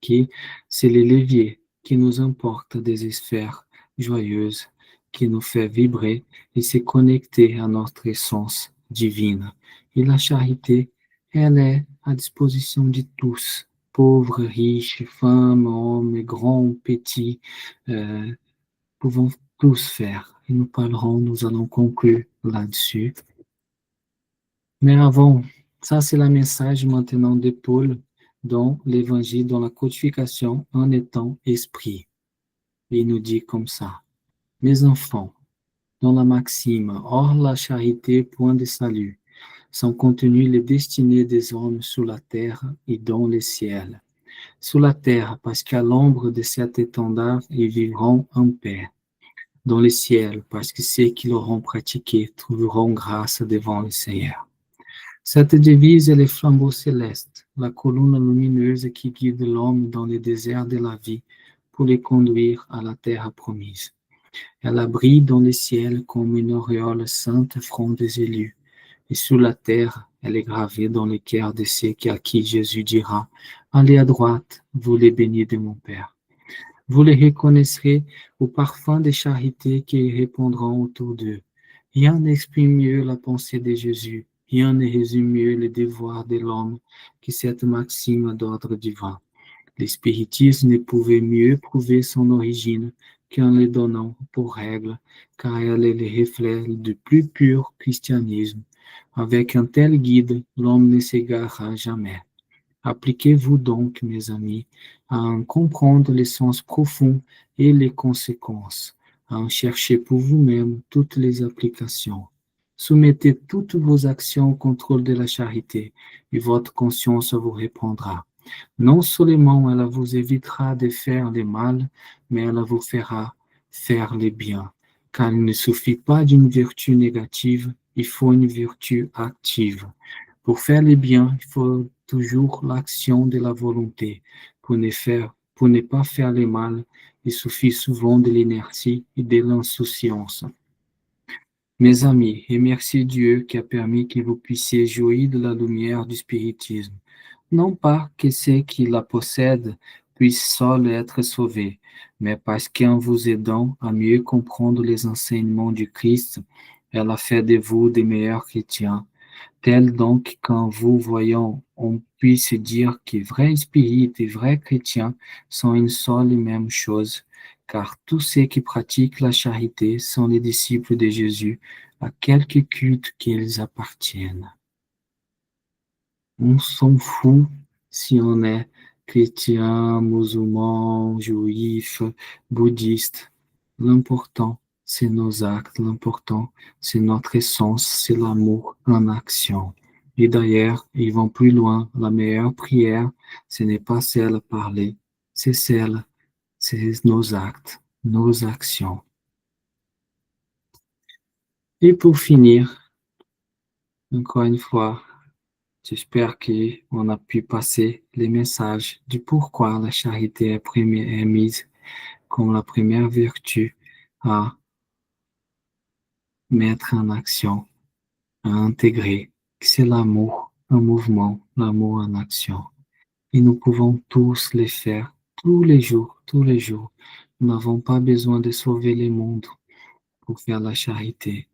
que c'est le levier qui nous emporte des sphères joyeuses, qui nous fait vibrer et se connecter à notre essence divine. Et la charité, elle est à disposition de tous, pauvres, riches, femmes, hommes, grands, petits, pouvons tous faire. Et nous parlerons, nous allons conclure là-dessus. Mais avant, ça c'est la message maintenant de Paul dans l'évangile, dans la codification en étant esprit. Il nous dit comme ça, mes enfants, dans la maxime, hors la charité, point de salut, sont contenues les destinées des hommes sur la terre et dans les ciels. Sur la terre, parce qu'à l'ombre de cet étendard, ils vivront en paix. Dans les ciels, parce que ceux qui l'auront pratiqué trouveront grâce devant le Seigneur. Cette devise est le flambeau céleste, la colonne lumineuse qui guide l'homme dans les déserts de la vie pour les conduire à la terre promise. Elle brille dans le ciel comme une auréole sainte front des élus, et sur la terre, elle est gravée dans le cœur de ceux à qui Jésus dira, « Allez à droite, vous les bénis de mon Père. » Vous les reconnaîtrez au parfum de charité qui répondront autour d'eux. Rien n'exprime mieux la pensée de Jésus, rien ne résume mieux les devoirs de l'homme que cette maxime d'ordre divin. Le spiritisme ne pouvait mieux prouver son origine qu'en le donnant pour règle, car elle est le reflet du plus pur christianisme. Avec un tel guide, l'homme ne s'égarera jamais. Appliquez-vous donc, mes amis, à en comprendre les sens profonds et les conséquences, à en chercher pour vous-même toutes les applications. Soumettez toutes vos actions au contrôle de la charité, et votre conscience vous répondra. Non seulement elle vous évitera de faire le mal, mais elle vous fera faire le bien, car il ne suffit pas d'une vertu négative, il faut une vertu active. Pour faire le bien, il faut toujours l'action de la volonté. Pour ne pas faire le mal, il suffit souvent de l'inertie et de l'insouciance. Mes amis, remerciez Dieu qui a permis que vous puissiez jouir de la lumière du spiritisme. Non pas que ceux qui la possèdent puissent seuls être sauvés, mais parce qu'en vous aidant à mieux comprendre les enseignements du Christ, elle a fait de vous des meilleurs chrétiens. Tel donc qu'en vous voyant, on puisse dire que vrais spirites et vrais chrétiens sont une seule et même chose, car tous ceux qui pratiquent la charité sont les disciples de Jésus, à quelque culte qu'ils appartiennent. On s'en fout si on est chrétien, musulman, juif, bouddhiste. L'important, c'est nos actes. L'important, c'est notre essence, c'est l'amour en action. Et d'ailleurs, ils vont plus loin. La meilleure prière, ce n'est pas celle à parler, c'est nos actes, nos actions. Et pour finir, encore une fois, j'espère qu'on a pu passer les messages du pourquoi la charité est mise comme la première vertu à mettre en action, à intégrer. C'est l'amour en mouvement, l'amour en action. Et nous pouvons tous les faire tous les jours, tous les jours. Nous n'avons pas besoin de sauver le monde pour faire la charité.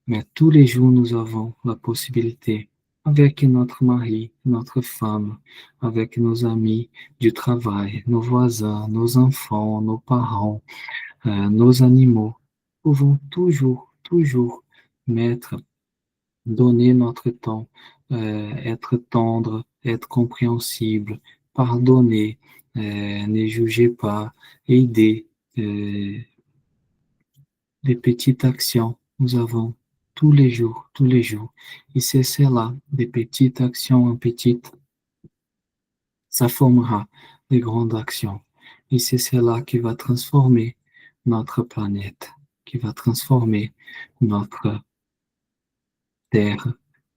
Mais tous les jours, nous avons la possibilité, avec notre mari, notre femme, avec nos amis du travail, nos voisins, nos enfants, nos parents, nos animaux, nous pouvons toujours donner notre temps, être tendre, être compréhensible, pardonner, ne juger pas, aider, des petites actions, nous avons tous les jours, tous les jours. Et c'est cela, des petites actions en petites, ça formera des grandes actions. Et c'est cela qui va transformer notre planète, qui va transformer notre Terre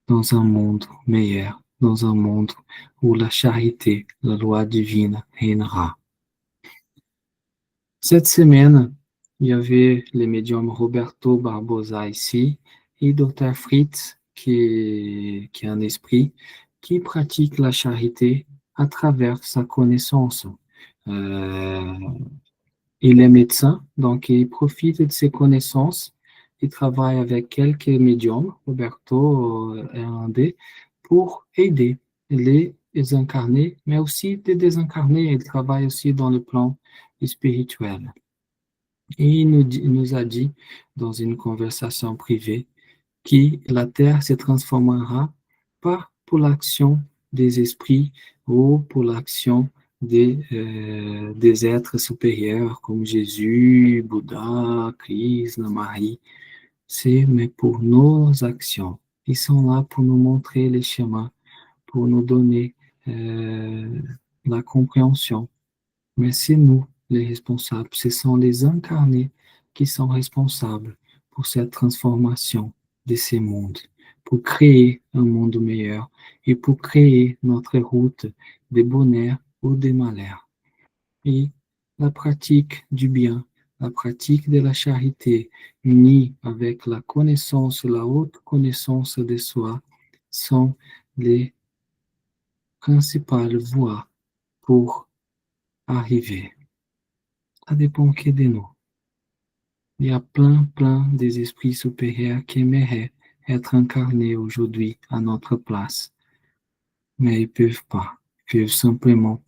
dans un monde meilleur, dans un monde où la charité, la loi divine régnera. Cette semaine, il y avait le médium Roberto Barbosa ici et Dr. Fritz, qui est un esprit, qui pratique la charité à travers sa connaissance. Il est médecin, donc il profite de ses connaissances. Il travaille avec quelques médiums, Roberto est un des, pour aider les incarnés, mais aussi les désincarnés. Il travaille aussi dans le plan spirituel. Et il nous a dit dans une conversation privée que la Terre se transformera pas pour l'action des esprits ou pour l'action des êtres supérieurs comme Jésus, Bouddha, Christ, Marie. C'est mais pour nos actions. Ils sont là pour nous montrer les chemins, pour nous donner la compréhension. Mais c'est nous les responsables, ce sont les incarnés qui sont responsables pour cette transformation de ces mondes, pour créer un monde meilleur et pour créer notre route des bonheurs ou des malheurs. Et la pratique du bien, la pratique de la charité, unie avec la connaissance, la haute connaissance de soi, sont les principales voies pour arriver. Ça dépend que de nous. Il y a plein des esprits supérieurs qui aimeraient être incarnés aujourd'hui à notre place, mais ils peuvent pas. Ils peuvent simplement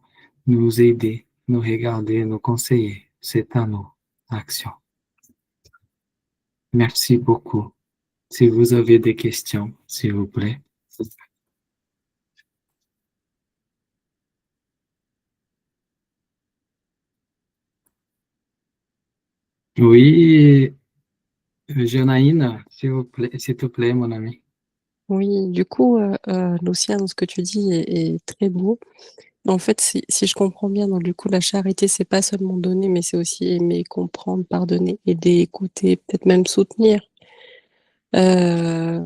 nous aider, nous regarder, nous conseiller. C'est à nous, action. Merci beaucoup. Si vous avez des questions, s'il vous plaît. Oui, Janaïna, s'il te plaît, mon ami. Oui, du coup, Luciane, ce que tu dis est très beau. En fait, si je comprends bien, donc du coup, la charité, c'est pas seulement donner, mais c'est aussi aimer, comprendre, pardonner, aider, écouter, peut-être même soutenir. Euh,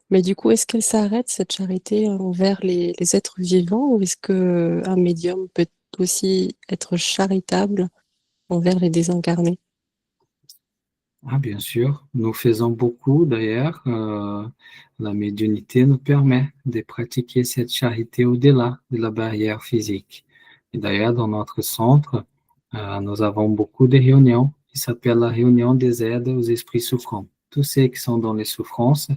mais du coup, est-ce qu'elle s'arrête, cette charité, envers les êtres vivants, ou est-ce que un médium peut aussi être charitable envers les désincarnés? Ah, bien sûr, nous faisons beaucoup d'ailleurs. La médiumnité nous permet de pratiquer cette charité au-delà de la barrière physique. Et d'ailleurs, dans notre centre, nous avons beaucoup de réunions qui s'appellent la réunion des aides aux esprits souffrants. tous ceux qui sont dans les souffrances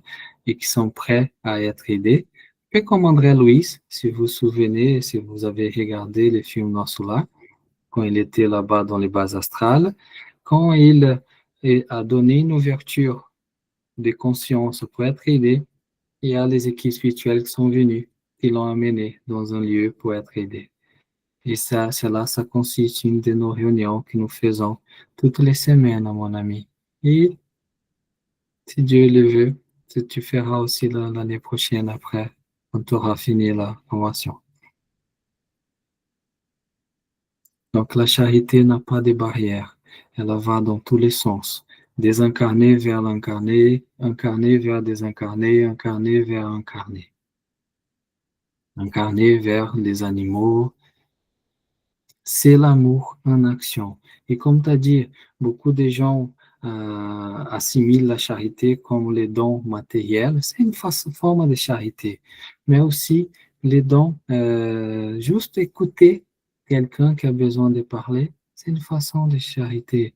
et qui sont prêts à être aidés. Et comme André Louis, si vous vous souvenez, si vous avez regardé les films Norsula, quand il était là-bas dans les bases astrales, quand il a donné une ouverture de conscience pour être aidé, il y a les équipes spirituelles qui sont venues, qui l'ont amené dans un lieu pour être aidé. Et ça, cela, ça consiste en une de nos réunions que nous faisons toutes les semaines, mon ami. Et si Dieu le veut, tu feras aussi l'année prochaine après, quand tu auras fini la formation. Donc la charité n'a pas de barrière. Elle va dans tous les sens. Désincarné vers l'incarné, incarné vers désincarné, incarné vers incarné. Incarné vers les animaux. C'est l'amour en action. Et comme tu as dit, beaucoup de gens assimilent la charité comme les dons matériels. C'est une forme de charité. Mais aussi les dons, juste écouter quelqu'un qui a besoin de parler, c'est une façon de charité.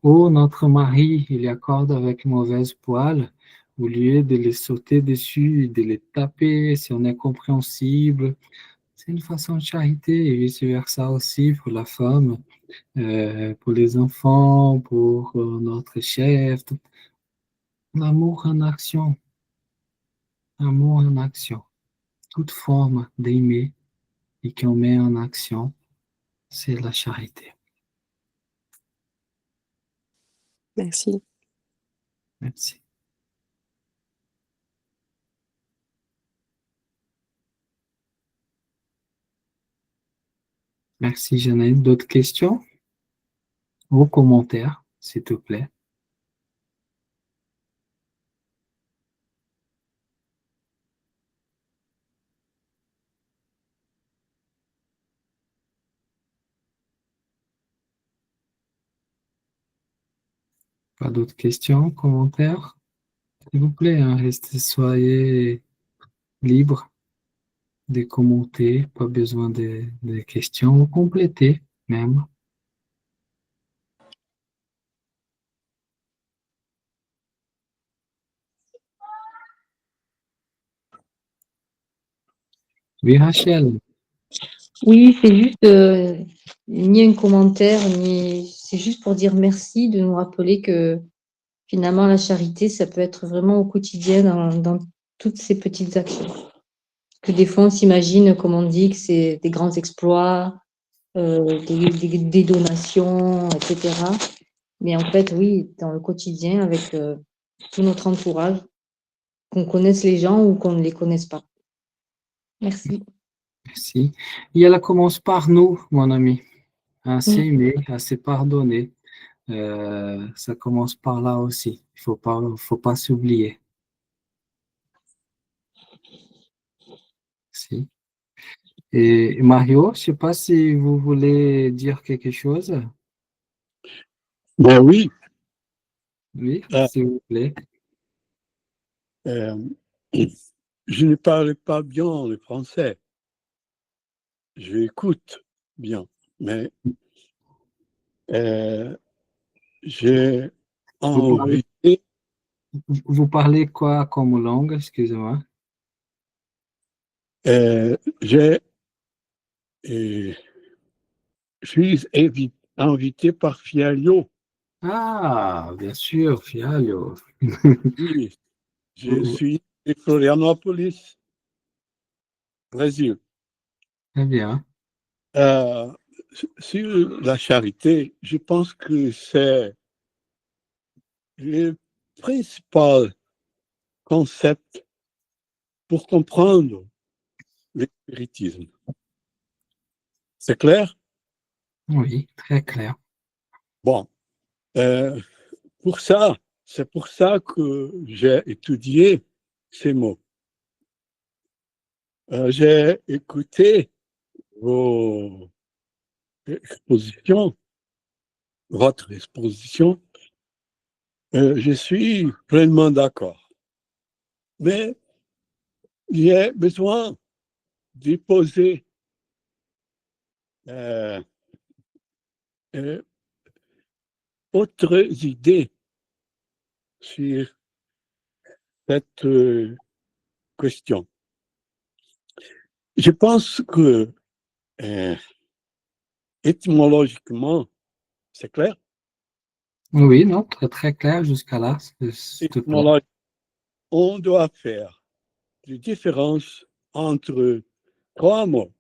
Ou notre mari, il accorde avec mauvaise poêle, au lieu de les sauter dessus, de les taper si on est compréhensible. C'est une façon de charité et vice-versa aussi pour la femme, pour les enfants, pour notre chef. L'amour en action. L'amour en action. Toute forme d'aimer et qu'on met en action, c'est la charité. Merci. Merci. Merci, Jeannette. D'autres questions? Vos commentaires, s'il te plaît. Pas d'autres questions, commentaires? S'il vous plaît, hein, soyez libres de commenter, pas besoin de questions, ou compléter même. Oui, Rachel. Oui, c'est juste ni un commentaire, ni c'est juste pour dire merci de nous rappeler que finalement la charité, ça peut être vraiment au quotidien dans toutes ces petites actions. Que des fois on s'imagine, comme on dit, que c'est des grands exploits, des donations, etc. Mais en fait, oui, dans le quotidien, avec tout notre entourage, qu'on connaisse les gens ou qu'on ne les connaisse pas. Merci. Merci. Et elle commence par nous, mon ami, à Mm. s'aimer, à se pardonner. Ça commence par là aussi. Il faut pas s'oublier. Si. Et Mario, je ne sais pas si vous voulez dire quelque chose. Ben oui, Oui, euh, s'il vous plaît. euh, je ne parle pas bien le français. Je écoute bien, mais j'ai Vous parlez, enregistré, vous parlez quoi comme langue, excusez-moi? j'ai, je suis invité par Fialio. Ah, bien sûr, Fialio. Oui, je suis de Florianopolis, Brésil. Très bien. Euh, sur la charité, je pense que c'est le principal concept pour comprendre le spiritisme. C'est clair? Oui, très clair. Bon, euh, c'est pour ça que j'ai étudié ces mots. J'ai écouté vos expositions, votre exposition. Je suis pleinement d'accord. Mais j'ai besoin de poser euh, autres idées sur cette question. Je pense que étymologiquement, c'est clair. Oui, non, très, très clair jusqu'à là, s'il te plaît. On doit faire la différence entre 3 mots.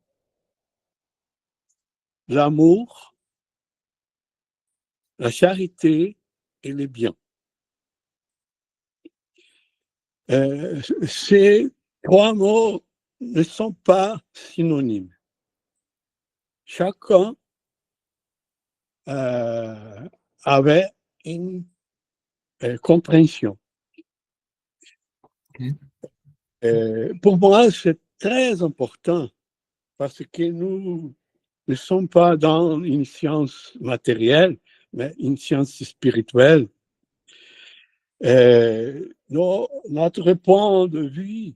L'amour, la charité et le bien. Ces 3 mots ne sont pas synonymes. Chacun avait une compréhension. Okay. Pour moi, c'est très important parce que nous ne sommes pas dans une science matérielle, mais une science spirituelle. Notre point de vue,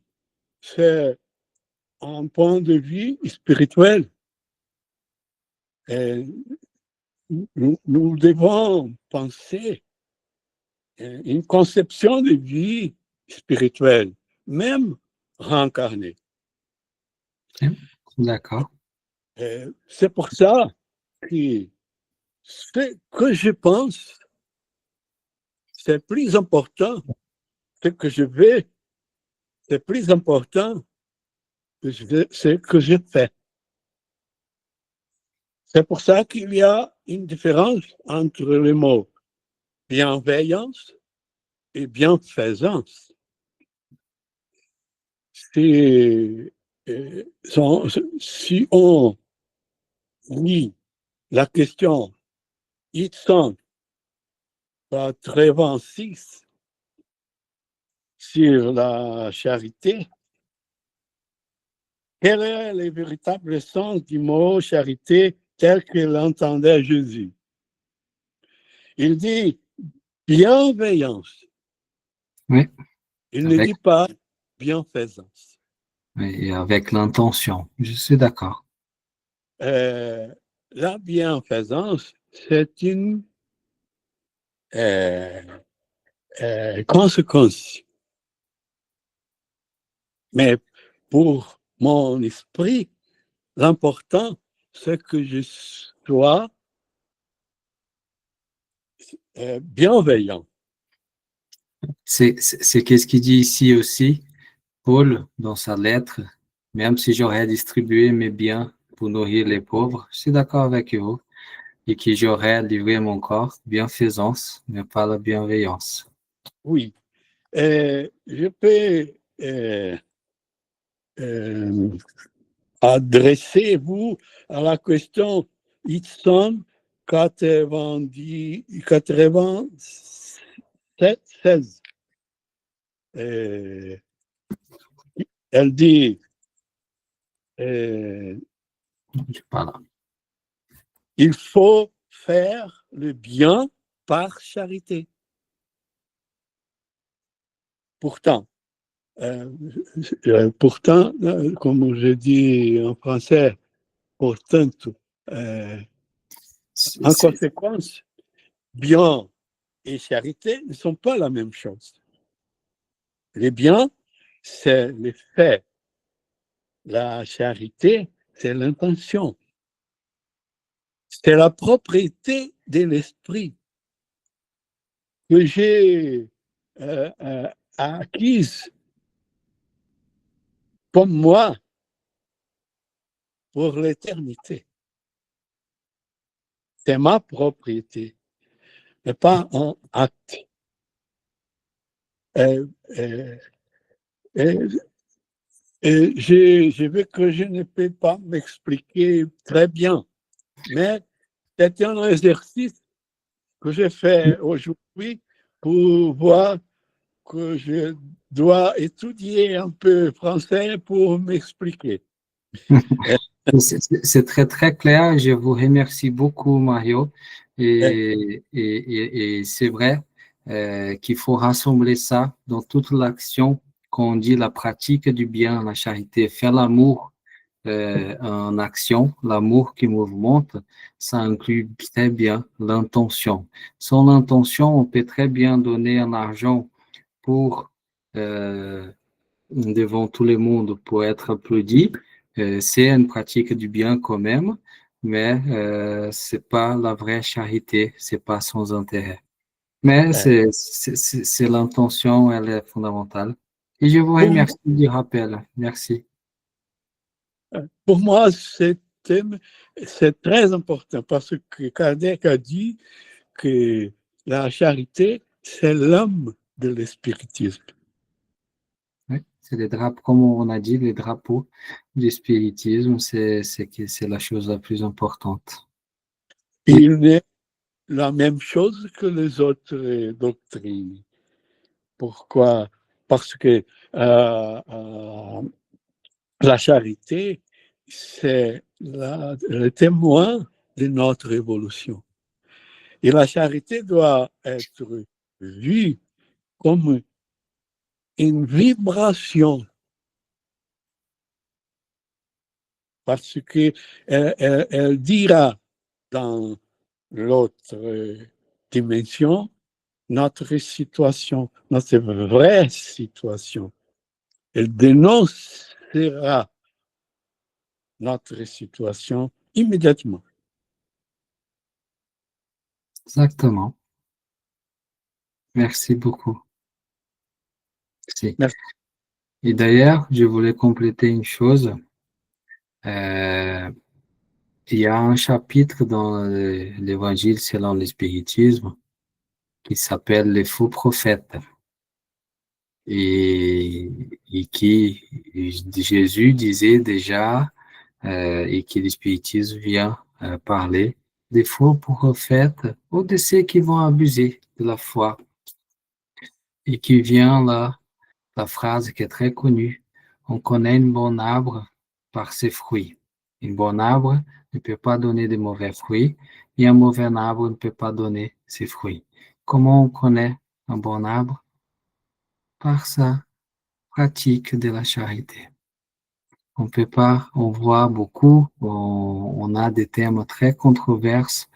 c'est un point de vue spirituel. Nous devons penser une conception de vie spirituelle, même réincarnée. D'accord. C'est pour ça que ce que je pense, c'est plus important ce que je veux, c'est plus important que ce que je fais. C'est pour ça qu'il y a une différence entre les mots bienveillance et bienfaisance. Si on lit la question Itson 86 sur la charité, quel est le véritable sens du mot charité tel que l'entendait Jésus? Il dit bienveillance. Oui. Il ne dit pas bienfaisance. Et avec l'intention, je suis d'accord. La bienfaisance, c'est une conséquence. Mais pour mon esprit, l'important, c'est que je sois bienveillant. C'est qu'est-ce qu'il dit ici aussi, Paul, dans sa lettre, même si j'aurais distribué mes biens pour nourrir les pauvres, je suis d'accord avec vous, et que j'aurais livré mon corps, bienfaisance, mais pas la bienveillance. Oui. Je peux adresser-vous à la question Itson 96. Elle dit il faut faire le bien par charité. Pourtant, comme je dis en français, pourtant, en conséquence, bien et charité ne sont pas la même chose. Les biens, c'est le fait. La charité, c'est l'intention. C'est la propriété de l'esprit que j'ai acquise comme moi pour l'éternité. C'est ma propriété, mais pas un acte. Je veux que je ne peux pas m'expliquer très bien, mais c'est un exercice que j'ai fait aujourd'hui pour voir que je dois étudier un peu français pour m'expliquer. C'est très, très clair. Je vous remercie beaucoup, Mario. Et c'est vrai qu'il faut rassembler ça dans toute l'action qu'on dit la pratique du bien, la charité, faire l'amour en action, l'amour qui mouvemente, ça inclut très bien l'intention. Sans l'intention, on peut très bien donner un argent pour devant tout le monde pour être applaudi. C'est une pratique du bien quand même, mais c'est pas la vraie charité, c'est pas sans intérêt. Mais c'est l'intention, elle est fondamentale. Et je vous Pour remercie du rappel. Merci. Pour moi, c'est très important parce que Kardec a dit que la charité, c'est l'homme de l'espiritisme. Oui, c'est les drapeaux, comme on a dit, les drapeaux du spiritisme, c'est la chose la plus importante. Il n'est la même chose que les autres doctrines. Pourquoi? Parce que la charité, c'est le témoin de notre évolution. Et la charité doit être vue comme une vibration. Parce qu'elle dira dans l'autre dimension notre situation, notre vraie situation. Elle dénoncera notre situation immédiatement. Exactement. Merci beaucoup. Merci. Merci. Et d'ailleurs, je voulais compléter une chose. Il y a un chapitre dans l'Évangile selon le spiritisme qui s'appelle les faux prophètes et qui Jésus disait déjà et que le spiritisme vient parler des faux prophètes ou de ceux qui vont abuser de la foi et qui vient là la phrase qui est très connue: on connaît un bon arbre par ses fruits. Un bon arbre ne peut pas donner de mauvais fruits et un mauvais arbre ne peut pas donner ses fruits. Comment on connaît un bon arbre? Par sa pratique de la charité. On peut pas, on voit beaucoup, on a des thèmes très controversés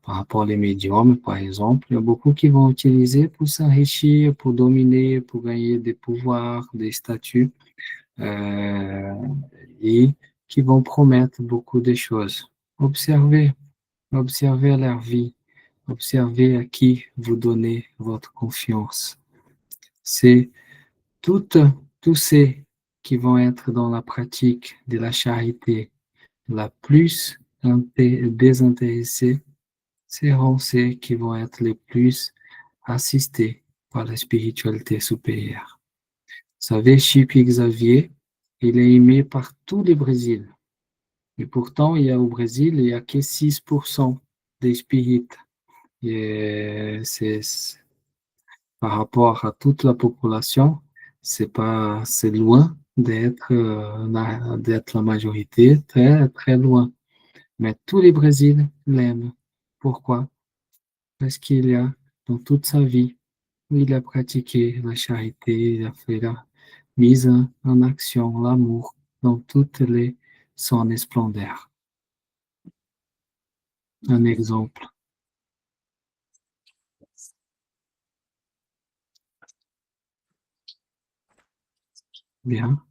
par rapport aux médiums, par exemple. Il y a beaucoup qui vont utiliser pour s'enrichir, pour dominer, pour gagner des pouvoirs, des statuts, et qui vont promettre beaucoup de choses. Observez leur vie, observez à qui vous donnez votre confiance. C'est tous ceux qui vont être dans la pratique de la charité la plus désintéressée seront ceux qui vont être les plus assistés par la spiritualité supérieure. Vous savez, Chico Xavier, il est aimé par tout le Brésil. Et pourtant, au Brésil, il n'y a que 6% des spirites. Et par rapport à toute la population, c'est loin d'être la majorité, très, très loin. Mais tous les Brésiliens l'aiment. Pourquoi? Parce qu'il y a, dans toute sa vie, il a pratiqué la charité, il a fait la mise en action, l'amour, dans toutes son splendeur. Un exemple. Bien.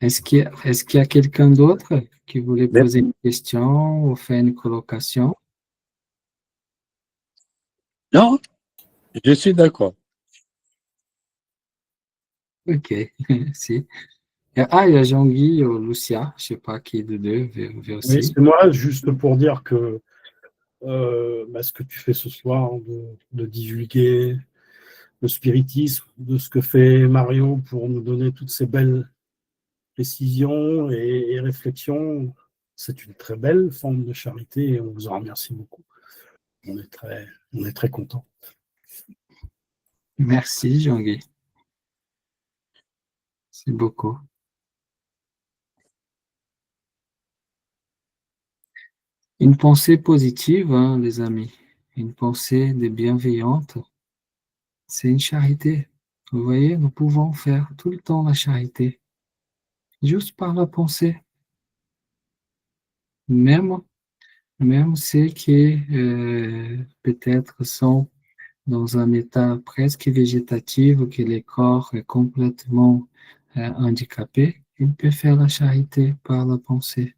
Est-ce qu'il y a quelqu'un d'autre qui voulait poser une question ou faire une colocation? Non, je suis d'accord. Ok, merci. Il y a Jean-Guy ou Lucia, je ne sais pas qui de deux veut aussi. Oui, c'est moi, juste pour dire que ce que tu fais ce soir, de divulguer le spiritisme, de ce que fait Mario pour nous donner toutes ces belles précisions et réflexions, c'est une très belle forme de charité et on vous en remercie beaucoup. On est très contents. Merci Jean-Guy. C'est beaucoup. Une pensée positive, hein, les amis. Une pensée bienveillante, c'est une charité. Vous voyez, nous pouvons faire tout le temps la charité, juste par la pensée. Même ceux qui peut-être sont dans un état presque végétatif, ou que le corps est complètement handicapé, il peut faire la charité par la pensée.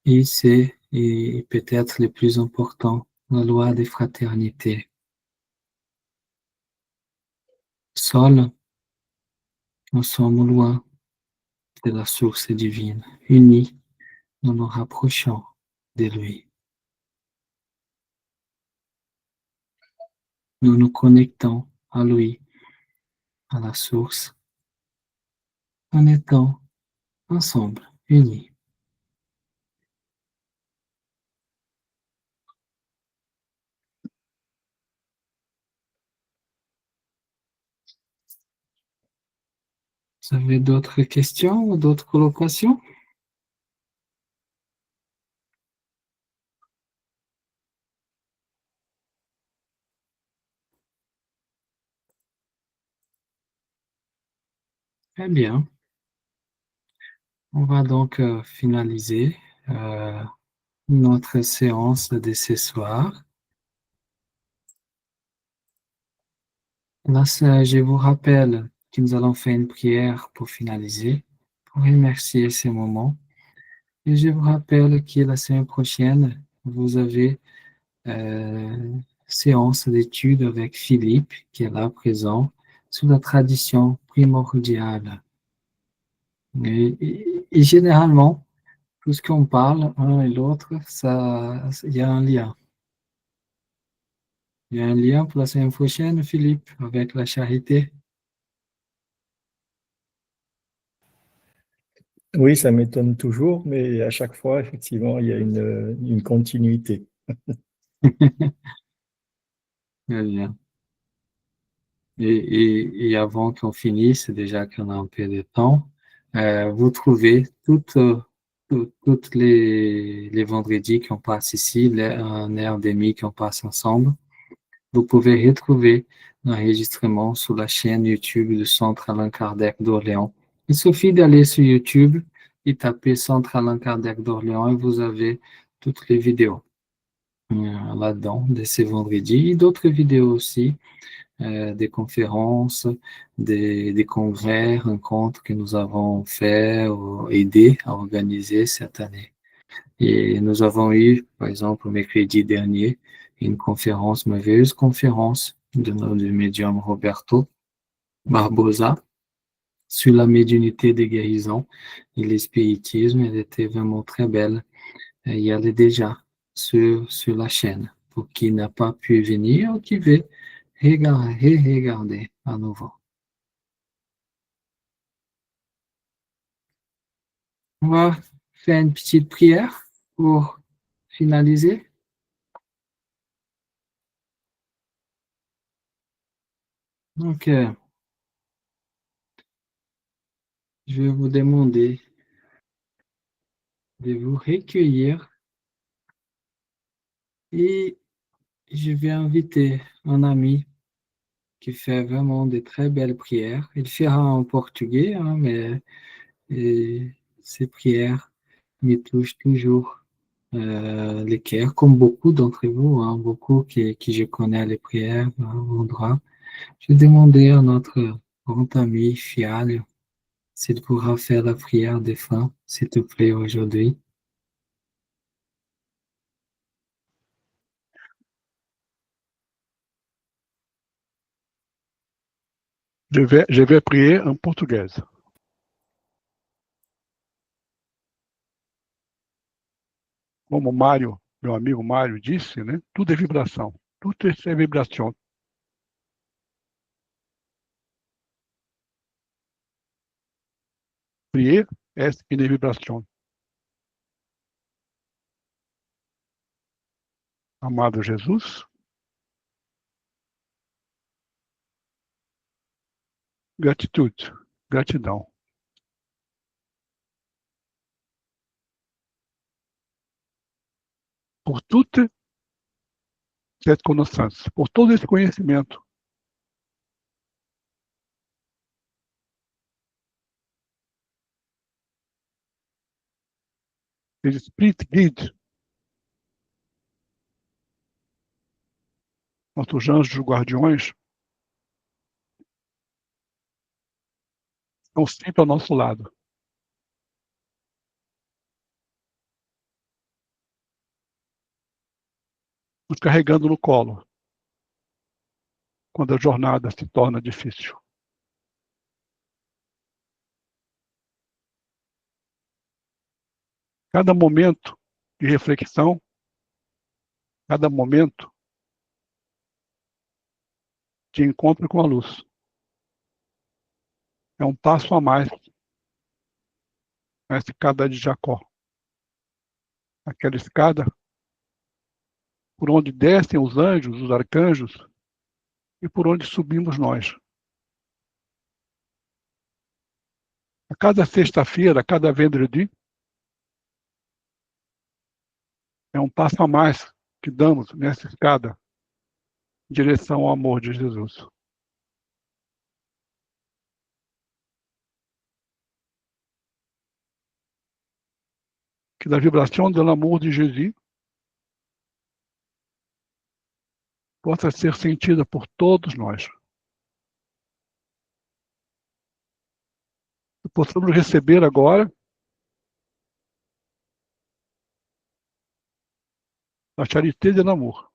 Et c'est peut-être le plus important, la loi de fraternité. Seuls, nous sommes loin de la source divine. Unis, nous nous rapprochons de lui. Nous nous connectons à lui, à la source, en étant ensemble, unis. Vous avez d'autres questions ou d'autres colocations? Très bien. On va donc finaliser notre séance de ce soir. Là, je vous rappelle que nous allons faire une prière pour finaliser, pour remercier ces moments. Et je vous rappelle que la semaine prochaine, vous avez séance d'études avec Philippe, qui est là présent, sur la tradition primordiale. Et généralement, tout ce qu'on parle, un et l'autre, il y a un lien. Il y a un lien pour la semaine prochaine, Philippe, avec la charité. Oui, ça m'étonne toujours, mais à chaque fois, effectivement, il y a une continuité. Très bien. Et avant qu'on finisse, déjà qu'on a un peu de temps, vous trouvez toutes les vendredis qu'on passe ici, un air demi qu'on passe ensemble. Vous pouvez retrouver l'enregistrement sur la chaîne YouTube du Centre Allan Kardec d'Orléans. Il suffit d'aller sur YouTube et taper Centre Allan Kardec d'Orléans et vous avez toutes les vidéos là-dedans de ces vendredis et d'autres vidéos aussi, des conférences, des congrès, rencontres que nous avons fait ou aidé à organiser cette année. Et nous avons eu, par exemple, mercredi dernier, une conférence, une merveilleuse conférence du médium Roberto Barbosa sur la médiumnité des guérisons et l'espiritisme. Elle était vraiment très belle. Et elle est déjà sur la chaîne. Pour qui n'a pas pu venir ou qui veut regarder à nouveau. On va faire une petite prière pour finaliser. Donc, je vais vous demander de vous recueillir et je vais inviter un ami qui fait vraiment de très belles prières. Il fera en portugais, hein, mais ces prières me touchent toujours le cœur, comme beaucoup d'entre vous, hein, beaucoup qui je connais les prières au droit. Je demandais à notre grand ami Fialho s'il pourra faire la prière des fins, s'il te plaît, aujourd'hui. Je vais prier en português. Como o Mário, meu amigo Mário, disse, né? Tudo é vibração. Tudo é vibração. Prier est une vibration. Amado Jesus, gratitude, gratidão. Por toute cette connaissance, por todo esse conhecimento. les spirits guides, nossos anjos guardiões, estão sempre ao nosso lado. Nos carregando no colo, quando a jornada se torna difícil. Cada momento de reflexão, cada momento de encontro com a luz, é um passo a mais na escada de Jacó. Aquela escada por onde descem os anjos, os arcanjos, e por onde subimos nós. A cada sexta-feira, a cada vendredi, é um passo a mais que damos nessa escada em direção ao amor de Jesus. Que la vibração do amor de Jesus possa ser sentida por todos nós. Que possamos receber agora a charité de l'amour,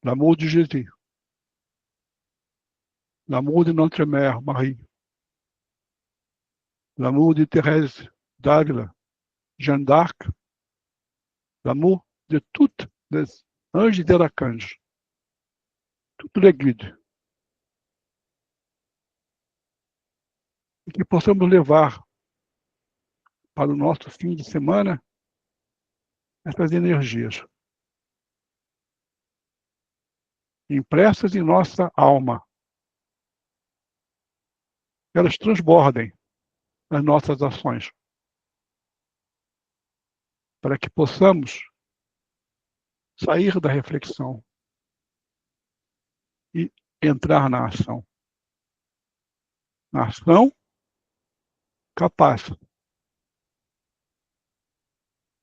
l'amour de Jésus, l'amour de notre mère Marie, l'amour de Thérèse d'Ávila, Jeanne d'Arc, l'amour de toutes les anges et arcanges, toutes les guides. E que possamos levar para o nosso fim de semana essas energias impressas em nossa alma. Elas transbordem as nossas ações, para que possamos sair da reflexão e entrar na ação. Na ação capaz de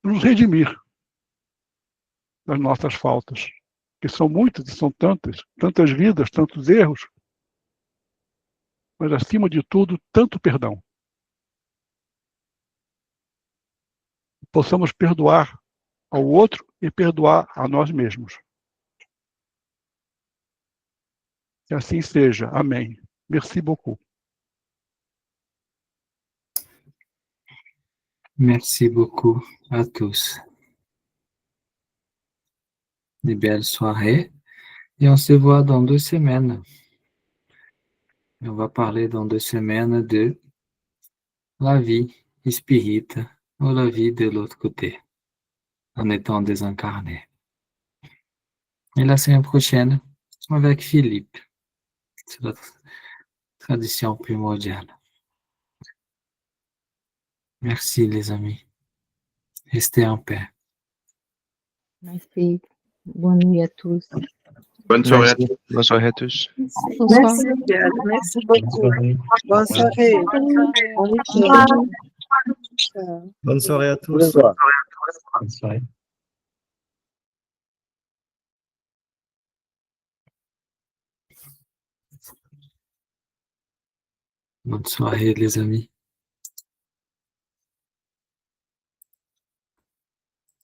nos redimir das nossas faltas, que são muitas e são tantas vidas, tantos erros, mas acima de tudo, tanto perdão. Possamos perdoar ao outro e perdoar a nós mesmos. Que assim seja. Amém. Merci beaucoup. Merci beaucoup à tous. De belles soirées. Et on se voit dans 2 semaines. Et on va parler dans 2 semaines de la vie spirite ou la vie de l'autre côté, en étant désincarné. Et la semaine prochaine, avec Philippe. C'est la tradition primordiale. Merci les amis. Restez en paix. Merci. Bonne nuit à tous. Bonne soirée à Merci. tous. Bonne soirée à tous. Bonsoir. Merci, Pierre. Merci beaucoup. Bonne soirée. Bon week-end. Bonne soirée à tous. Bonne soirée. Bonne soirée les amis.